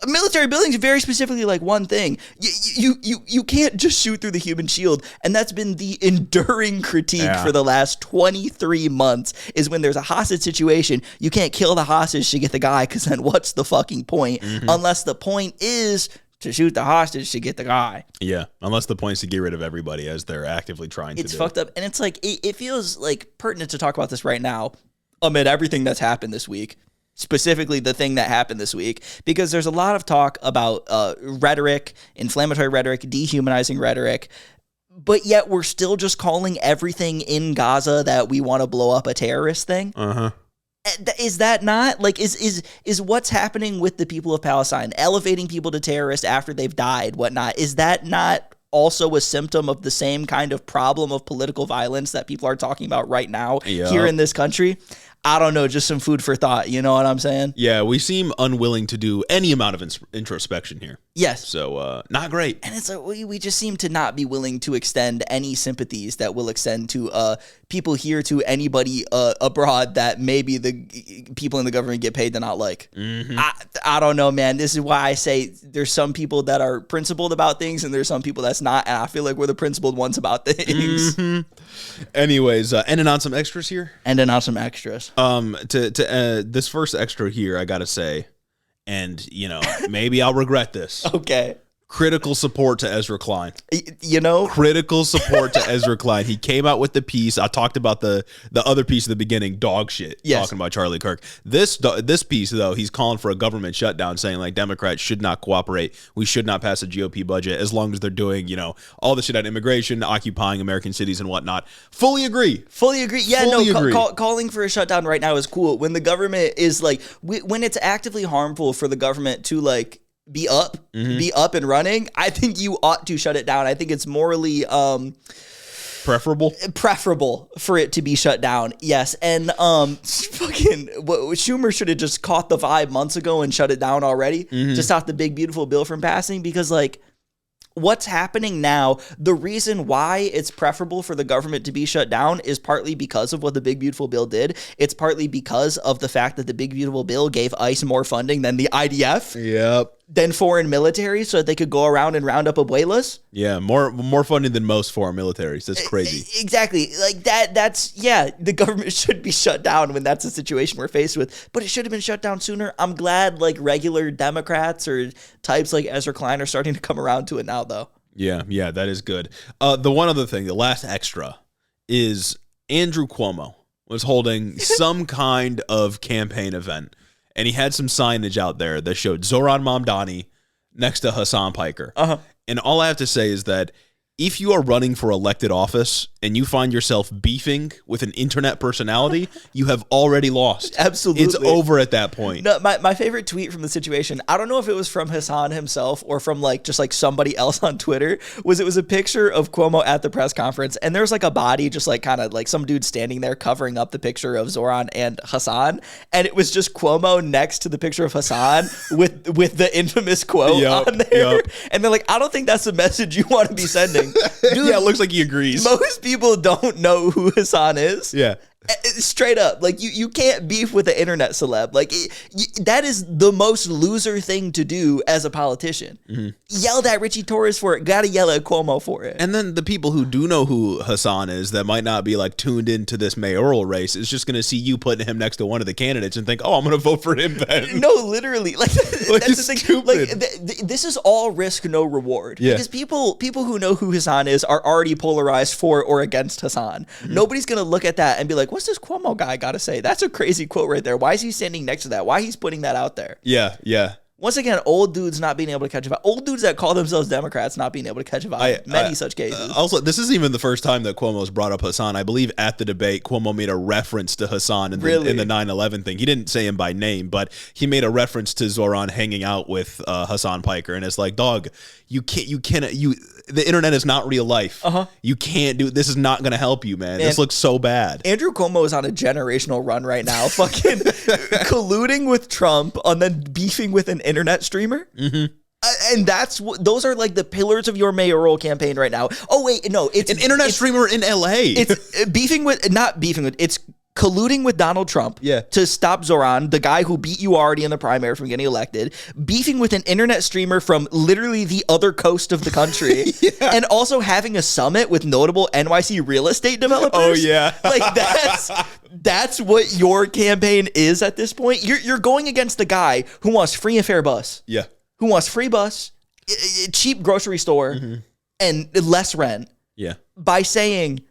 Military buildings are very specifically, like, one thing. You can't just shoot through the human shield, and that's been the enduring critique for the last 23 months, is when there's a hostage situation, you can't kill the hostage to get the guy, because then what's the fucking point? Unless the point is to shoot the hostage to get the guy. Yeah, unless the point is to get rid of everybody, as they're actively trying to do. It's fucked up, and it's like, it feels, like, pertinent to talk about this right now, amid everything that's happened this week. Specifically the thing that happened this week, because there's a lot of talk about rhetoric, inflammatory rhetoric, dehumanizing rhetoric, but yet we're still just calling everything in Gaza that we want to blow up a terrorist thing. Is that not, like, is what's happening with the people of Palestine, elevating people to terrorists after they've died, whatnot, is that not also a symptom of the same kind of problem of political violence that people are talking about right now here in this country? I don't know, just some food for thought. You know what I'm saying? Yeah, we seem unwilling to do any amount of introspection here. Yes. So, not great. And it's like, we just seem to not be willing to extend any sympathies that will extend to people here, to anybody abroad that maybe the people in the government get paid to not like. I don't know, man. This is why I say there's some people that are principled about things, and there's some people that's not. And I feel like we're the principled ones about things. Anyways, ending on some extras here. Ending on some extras. To this first extra here, I gotta say, and, you know, maybe I'll regret this. Okay. Critical support to Ezra Klein. You know? Critical support to Ezra Klein. He came out with the piece. I talked about the other piece at the beginning, dog shit, talking about Charlie Kirk. This piece, though, he's calling for a government shutdown, saying, like, Democrats should not cooperate. We should not pass a GOP budget as long as they're doing, you know, all the shit on immigration, occupying American cities and whatnot. Fully agree. Yeah, Fully agree. Calling for a shutdown right now is cool. When the government is, like, when it's actively harmful for the government to, like, be up and running, I think you ought to shut it down. I think it's morally preferable for it to be shut down. Yes. And Schumer should have just caught the vibe months ago and shut it down already. Just stopped the big beautiful bill from passing, because, like, what's happening now, the reason why it's preferable for the government to be shut down is partly because of what the Big Beautiful Bill did. It's partly because of the fact that the Big Beautiful Bill gave ICE more funding than the IDF. Yep. Than foreign military, so that they could go around and round up abuelas. Yeah, more funding than most foreign militaries. That's crazy. Exactly. Like that's the government should be shut down when that's the situation we're faced with. But it should have been shut down sooner. I'm glad, like, regular Democrats or types like Ezra Klein are starting to come around to it now, though. Yeah, that is good. The one other thing, the last extra, is Andrew Cuomo was holding some kind of campaign event. And he had some signage out there that showed Zohran Mamdani next to Hasan Piker. And all I have to say is that if you are running for elected office and you find yourself beefing with an internet personality, you have already lost. Absolutely. It's over at that point. No, my favorite tweet from the situation, I don't know if it was from Hasan himself or from just somebody else on Twitter, it was a picture of Cuomo at the press conference, and there's a body just kind of some dude standing there covering up the picture of Zoran and Hasan, and it was just Cuomo next to the picture of Hasan with the infamous quote on there. And they're like, I don't think that's the message you want to be sending. Dude, yeah, it looks like he agrees. Most people don't know who Hasan is. Yeah. Straight up, you can't beef with an internet celeb. That is the most loser thing to do as a politician. Yelled at Richie Torres for it. Gotta yell at Cuomo for it. And then the people who do know who Hasan is that might not be tuned into this mayoral race is just going to see you putting him next to one of the candidates and think, oh, I'm going to vote for him then. No, literally. That's the thing. Stupid. This is all risk, no reward. Yeah. Because people who know who Hasan is are already polarized for or against Hasan. Nobody's going to look at that and be like, what's this Cuomo guy got to say? That's a crazy quote right there. Why is he standing next to that? Why he's putting that out there? Yeah. Once again, old dudes not being able to catch a vibe. Old dudes that call themselves Democrats not being able to catch a vibe. Many such cases. Also, this isn't even the first time that Cuomo's brought up Hasan. I believe at the debate, Cuomo made a reference to Hasan in the 9/11 thing. He didn't say him by name, but he made a reference to Zoran hanging out with Hasan Piker. And it's like, dog, the internet is not real life. You can't do this. Is not going to help you, man. This looks so bad. Andrew Cuomo is on a generational run right now, fucking colluding with Trump and then beefing with an internet streamer. And those are the pillars of your mayoral campaign right now. Oh wait, no, it's an internet streamer in LA. It's it's colluding with Donald Trump to stop Zoran, the guy who beat you already in the primary from getting elected, beefing with an internet streamer from literally the other coast of the country, and also having a summit with notable NYC real estate developers. Oh, yeah. That's what your campaign is at this point. You're going against the guy who wants free and fair bus. Yeah. Who wants free bus, cheap grocery store, and less rent. Yeah. By saying,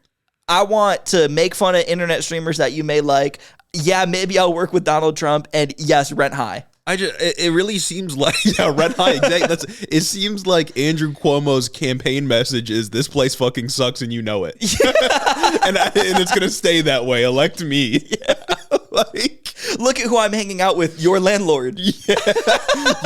I want to make fun of internet streamers that you may like. Yeah, maybe I'll work with Donald Trump, and yes, rent high. It really seems like rent high. Exactly. It seems like Andrew Cuomo's campaign message is this place fucking sucks and you know it, and it's gonna stay that way. Elect me. Yeah. Look at who I'm hanging out with, your landlord. Yeah,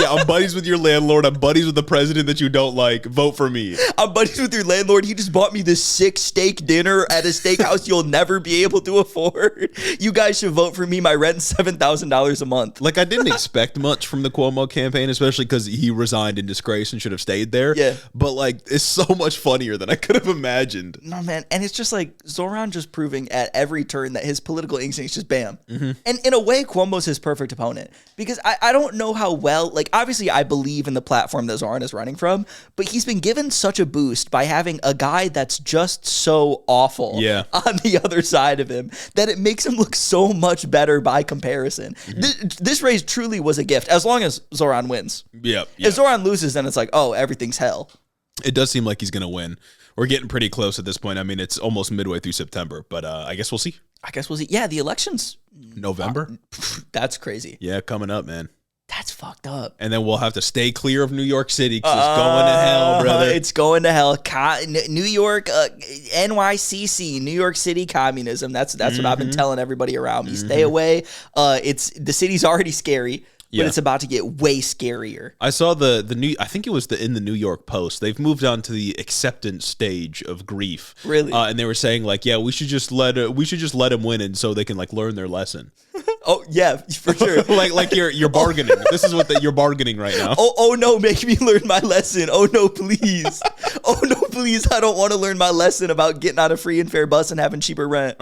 I'm buddies with your landlord. I'm buddies with the president that you don't like. Vote for me. I'm buddies with your landlord. He just bought me this sick steak dinner at a steakhouse you'll never be able to afford. You guys should vote for me. My rent's $7,000 a month. I didn't expect much from the Cuomo campaign, especially because he resigned in disgrace and should have stayed there. Yeah. But it's so much funnier than I could have imagined. No, man. And it's just Zoran just proving at every turn that his political instincts just bam. And in a way, Cuomo's his perfect opponent, because I don't know how well, obviously I believe in the platform that Zoran is running from, but he's been given such a boost by having a guy that's just so awful on the other side of him that it makes him look so much better by comparison. This race truly was a gift, as long as Zoran wins. Yeah. If Zoran loses, then it's everything's hell. It does seem like he's going to win. We're getting pretty close at this point. I mean, it's almost midway through September, but I guess we'll see. Yeah, the election's November. That's crazy. Yeah, coming up, man. That's fucked up. And then we'll have to stay clear of New York City because it's going to hell, brother. It's going to hell. New York, NYCC, New York City communism. That's what I've been telling everybody around me. Stay away. The city's already scary. But it's about to get way scarier. I saw the new. I think it was in the New York Post. They've moved on to the acceptance stage of grief. Really? And they were saying we should just let them win, and so they can learn their lesson. Oh yeah, for sure. you're bargaining. This is what you're bargaining right now. Oh no, make me learn my lesson. Oh no, please. Oh no, please. I don't want to learn my lesson about getting on a free and fair bus and having cheaper rent.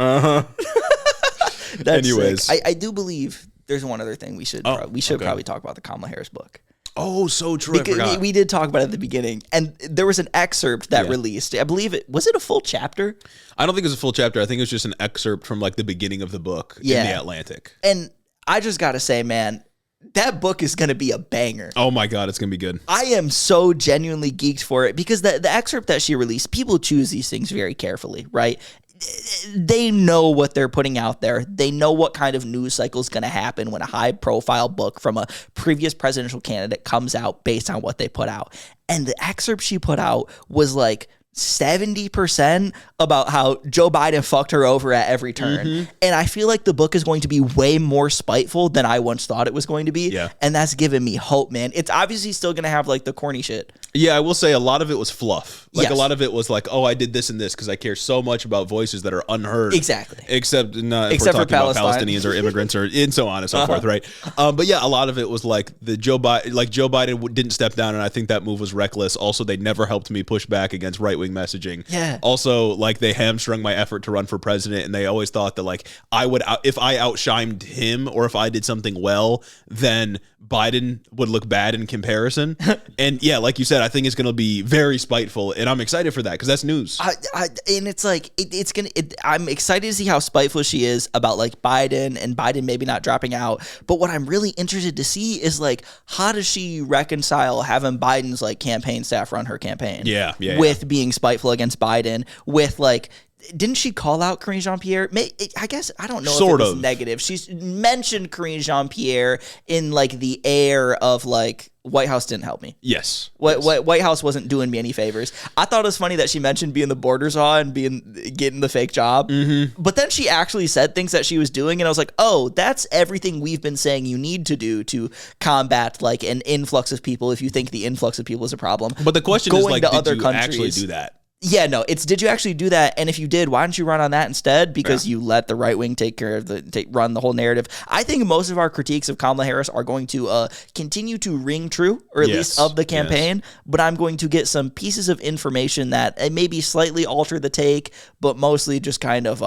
Anyways, sick. I do believe. There's one other thing we should probably talk about, the Kamala Harris book. Oh, so true. We did talk about it at the beginning, and there was an excerpt that released. I believe was it a full chapter? I don't think it was a full chapter. I think it was just an excerpt from the beginning of the book in the Atlantic. And I just got to say, man, that book is going to be a banger. Oh my God, it's going to be good. I am so genuinely geeked for it because the excerpt that she released, people choose these things very carefully, right? They know what they're putting out there. They know what kind of news cycle is going to happen when a high-profile book from a previous presidential candidate comes out based on what they put out. And the excerpt she put out was 70% about how Joe Biden fucked her over at every turn. And I feel like the book is going to be way more spiteful than I once thought it was going to be. Yeah. And that's given me hope, man. It's obviously still going to have like the corny shit. Yeah, I will say a lot of it was fluff. Like Yes. a lot of it was like, oh, I did this and this because I care so much about voices that are unheard. Exactly. Except if we're Except for talking about Palestine. Palestinians or immigrants or and so on and so forth, right? But yeah, a lot of it was like Joe Biden didn't step down, and I think that move was reckless. Also, they never helped me push back against right-wing messaging. Yeah. Also, like they hamstrung my effort to run for president, and they always thought that like I would if I outshined him or if I did something well, then Biden would look bad in comparison. And yeah, like you said, I think it's going to be very spiteful, and I'm excited for that because that's news. And it's like I'm excited to see how spiteful she is about like Biden and Biden maybe not dropping out. But what I'm really interested to see is like how does she reconcile having Biden's like campaign staff run her campaign? Yeah, with being spiteful against Biden, with like. Didn't she call out Karine Jean-Pierre? I guess, I don't know if it was negative. She's mentioned Karine Jean-Pierre in like the air of like, White House didn't help me. Yes. White House wasn't doing me any favors. I thought it was funny that she mentioned being the border czar and getting the fake job. But then she actually said things that she was doing, and I was like, oh, that's everything we've been saying you need to do to combat like an influx of people if you think the influx of people is a problem. But the question is like, did you actually do that? Yeah, no, it's did you actually do that? And if you did, why didn't you run on that instead? Because you let the right wing take care of run the whole narrative. I think most of our critiques of Kamala Harris are going to continue to ring true, or at least of the campaign. But I'm going to get some pieces of information that maybe slightly alter the take, but mostly just kind of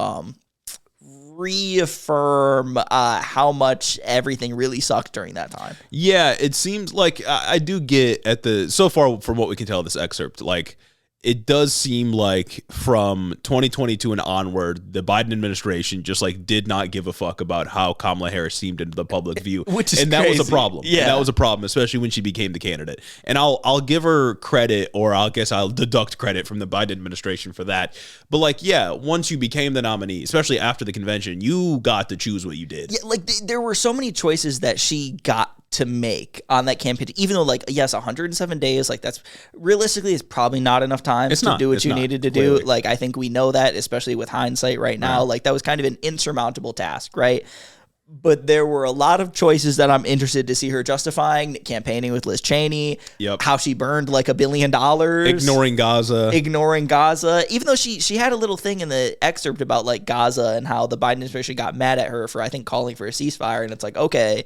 reaffirm how much everything really sucked during that time. Yeah, it seems like I do get so far from what we can tell of this excerpt, like it does seem like from 2022 and onward, the Biden administration just like did not give a fuck about how Kamala Harris seemed into the public view, which is and that crazy. was a problem. Yeah, and that was a problem, especially when she became the candidate. And I'll give her credit, or I guess I'll deduct credit from the Biden administration for that. But like, yeah, once you became the nominee, especially after the convention, you got to choose what you did. Yeah, like there were so many choices that she got to make on that campaign, even though like, yes, 107 days, like that's realistically is probably not enough time to do what you needed to do. Like, I think we know that, especially with hindsight right now, like that was kind of an insurmountable task, right? But there were a lot of choices that I'm interested to see her justifying, campaigning with Liz Cheney, how she burned like $1 billion. Ignoring Gaza, even though she had a little thing in the excerpt about like Gaza and how the Biden administration got mad at her for, I think, calling for a ceasefire. And it's like, okay,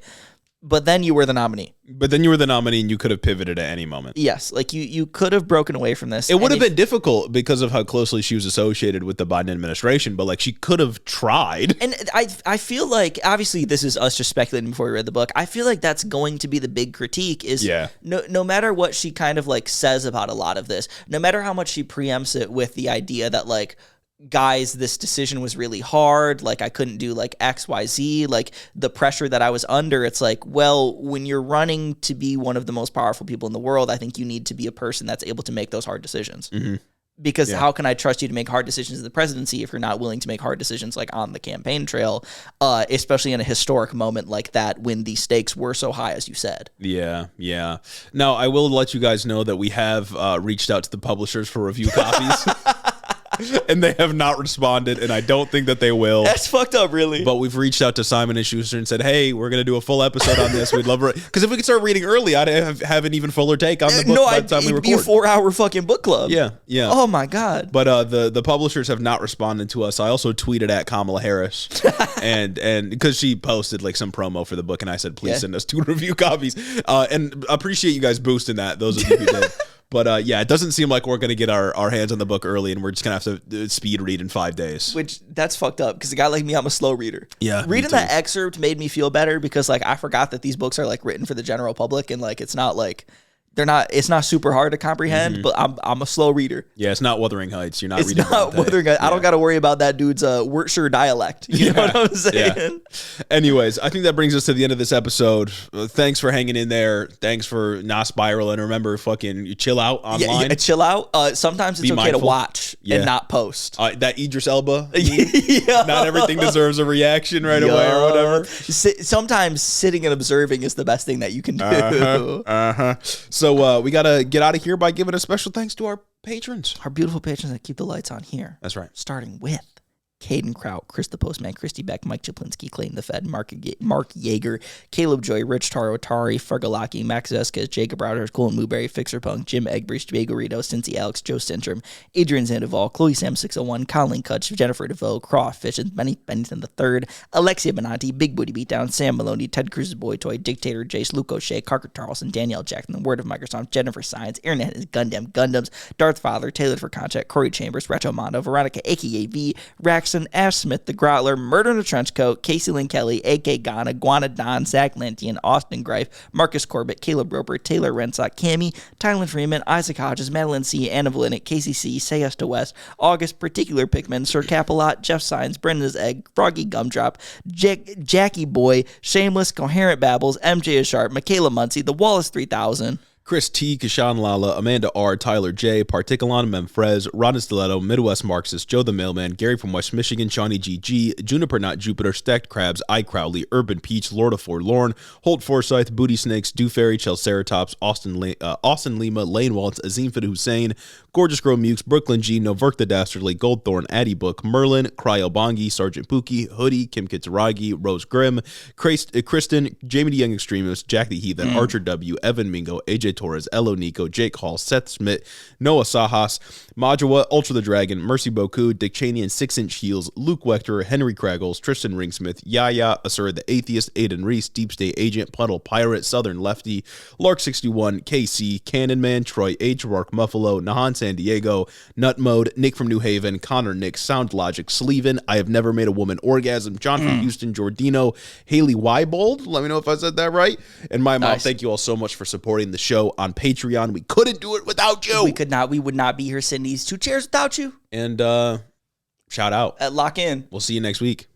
but then you were the nominee. And you could have pivoted at any moment. Yes, like you could have broken away from this. It would have been difficult because of how closely she was associated with the Biden administration, but like she could have tried. And I feel like, obviously this is us just speculating before we read the book, I feel like that's going to be the big critique is no matter what she kind of like says about a lot of this, no matter how much she preempts it with the idea that like, guys, this decision was really hard, like I couldn't do like XYZ, like the pressure that I was under, it's like, well, when you're running to be one of the most powerful people in the world, I think you need to be a person that's able to make those hard decisions. Because how can I trust you to make hard decisions in the presidency if you're not willing to make hard decisions like on the campaign trail, especially in a historic moment like that when the stakes were so high, as you said. Yeah. Now, I will let you guys know that we have reached out to the publishers for review copies. And they have not responded, and I don't think that they will. That's fucked up, really. But we've reached out to Simon & Schuster and said, hey, we're going to do a full episode on this. We'd love it. Because if we could start reading early, I'd have an even fuller take on the book by the time we record. It'd be a 4-hour fucking book club. Yeah. Oh, my God. But the publishers have not responded to us. I also tweeted at Kamala Harris, and because she posted like some promo for the book, and I said, please send us 2 review copies. And I appreciate you guys boosting that, those of you who did. But yeah, it doesn't seem like we're going to get our hands on the book early, and we're just going to have to speed read in 5 days. Which, that's fucked up, because a guy like me, I'm a slow reader. Yeah. Reading that excerpt made me feel better, because like I forgot that these books are like written for the general public, and like it's not like... It's not super hard to comprehend, but I'm a slow reader. Yeah, it's not Wuthering Heights. You're not reading. It's not Wuthering Heights. I don't got to worry about that dude's Wiltshire dialect. You know what I'm saying? Yeah. Anyways, I think that brings us to the end of this episode. Thanks for hanging in there. Thanks for not spiraling. Remember, fucking chill out online. Yeah, chill out. Sometimes it's okay to watch and not post. That Idris Elba. Not everything deserves a reaction right away or whatever. Sometimes sitting and observing is the best thing that you can do. So So we got to get out of here by giving a special thanks to our patrons. Our beautiful patrons that keep the lights on here. That's right. Starting with Caden Kraut, Chris the Postman, Christy Beck, Mike Chaplinsky, Clayton the Fed, Mark Yeager, Caleb Joy, Rich Taro, Atari, Fergalaki, Max Zeskis, Jacob Routers, Colin Mooberry, Fixer Punk, Jim Egbrecht, Jay Garrido, Cincy Alex, Joe Stentrum, Adrian Sandoval, Chloe Sam 601, Colin Kutch, Jennifer DeVoe, Crawfish, Benny Bennington III, Alexia Benanti, Big Booty Beatdown, Sam Maloney, Ted Cruz's Boy Toy, Dictator, Jace, Luke O'Shea, Carter Tarleson, Danielle Jackson, The Word of Microsoft, Jennifer Science, Aaron Hennis, Gundams, Darth Father, Tailored for Contact, Corey Chambers, Retro Mondo, Veronica, aka V, Raxton, Ash Smith, The Growler, Murder in a Trench Coat, Casey Lynn Kelly, A.K. Ghana, Guana Don, Zach Lantian, Austin Greif, Marcus Corbett, Caleb Roper, Taylor Rensock, Cammy, Tylen Freeman, Isaac Hodges, Madeline C., Anna Valinik, Casey C., Say Us to West, August, Particular Pickman, Sir Capalot, Jeff Sines, Brenda's Egg, Froggy Gumdrop, Jackie Boy, Shameless, Coherent Babbles, MJ Sharp, Michaela Muncie, The Wallace 3000, Chris T, Kashan Lala, Amanda R, Tyler J, Particulon Memfrez, Ron Stiletto, Midwest Marxist, Joe the Mailman, Gary from West Michigan, Shawnee GG, Juniper Not Jupiter, Stacked Crabs, I Crowley, Urban Peach, Lord of Forlorn, Holt Forsyth, Booty Snakes, Dew Fairy, Chelceratops, Austin Lima, Lane Waltz, Azim Fid Hussein, Gorgeous Grow Mukes, Brooklyn G, Noverk the Dastardly, Goldthorn, Addy Book, Merlin, Cryo Bongi, Sergeant Pookie, Hoodie, Kim Kitsaragi, Rose Grimm, Kristen, Jamie the Young Extremist, Jack the Heathen, Archer W, Evan Mingo, AJ Torres, Elo Nico, Jake Hall, Seth Smith, Noah Sajas, Majua, Ultra the Dragon, Mercy Boku, Dick Cheney and 6-Inch Heels, Luke Wechter, Henry Kraggles, Tristan Ringsmith, Yaya, Asura the Atheist, Aiden Reese, Deep State Agent, Puddle Pirate, Southern Lefty, Lark61, KC, Cannon Man, Troy H, Mark Muffalo, Nahan San Diego, Nut Mode, Nick from New Haven, Connor Nick, Sound Logic, Sleven, I Have Never Made a Woman Orgasm, John from Houston, Jordino, Haley Weibold, let me know if I said that right, and my mom. Thank you all so much for supporting the show on Patreon. We couldn't do it without you. We could not. We would not be here sitting these two chairs without you. And shout out. Lock in. We'll see you next week.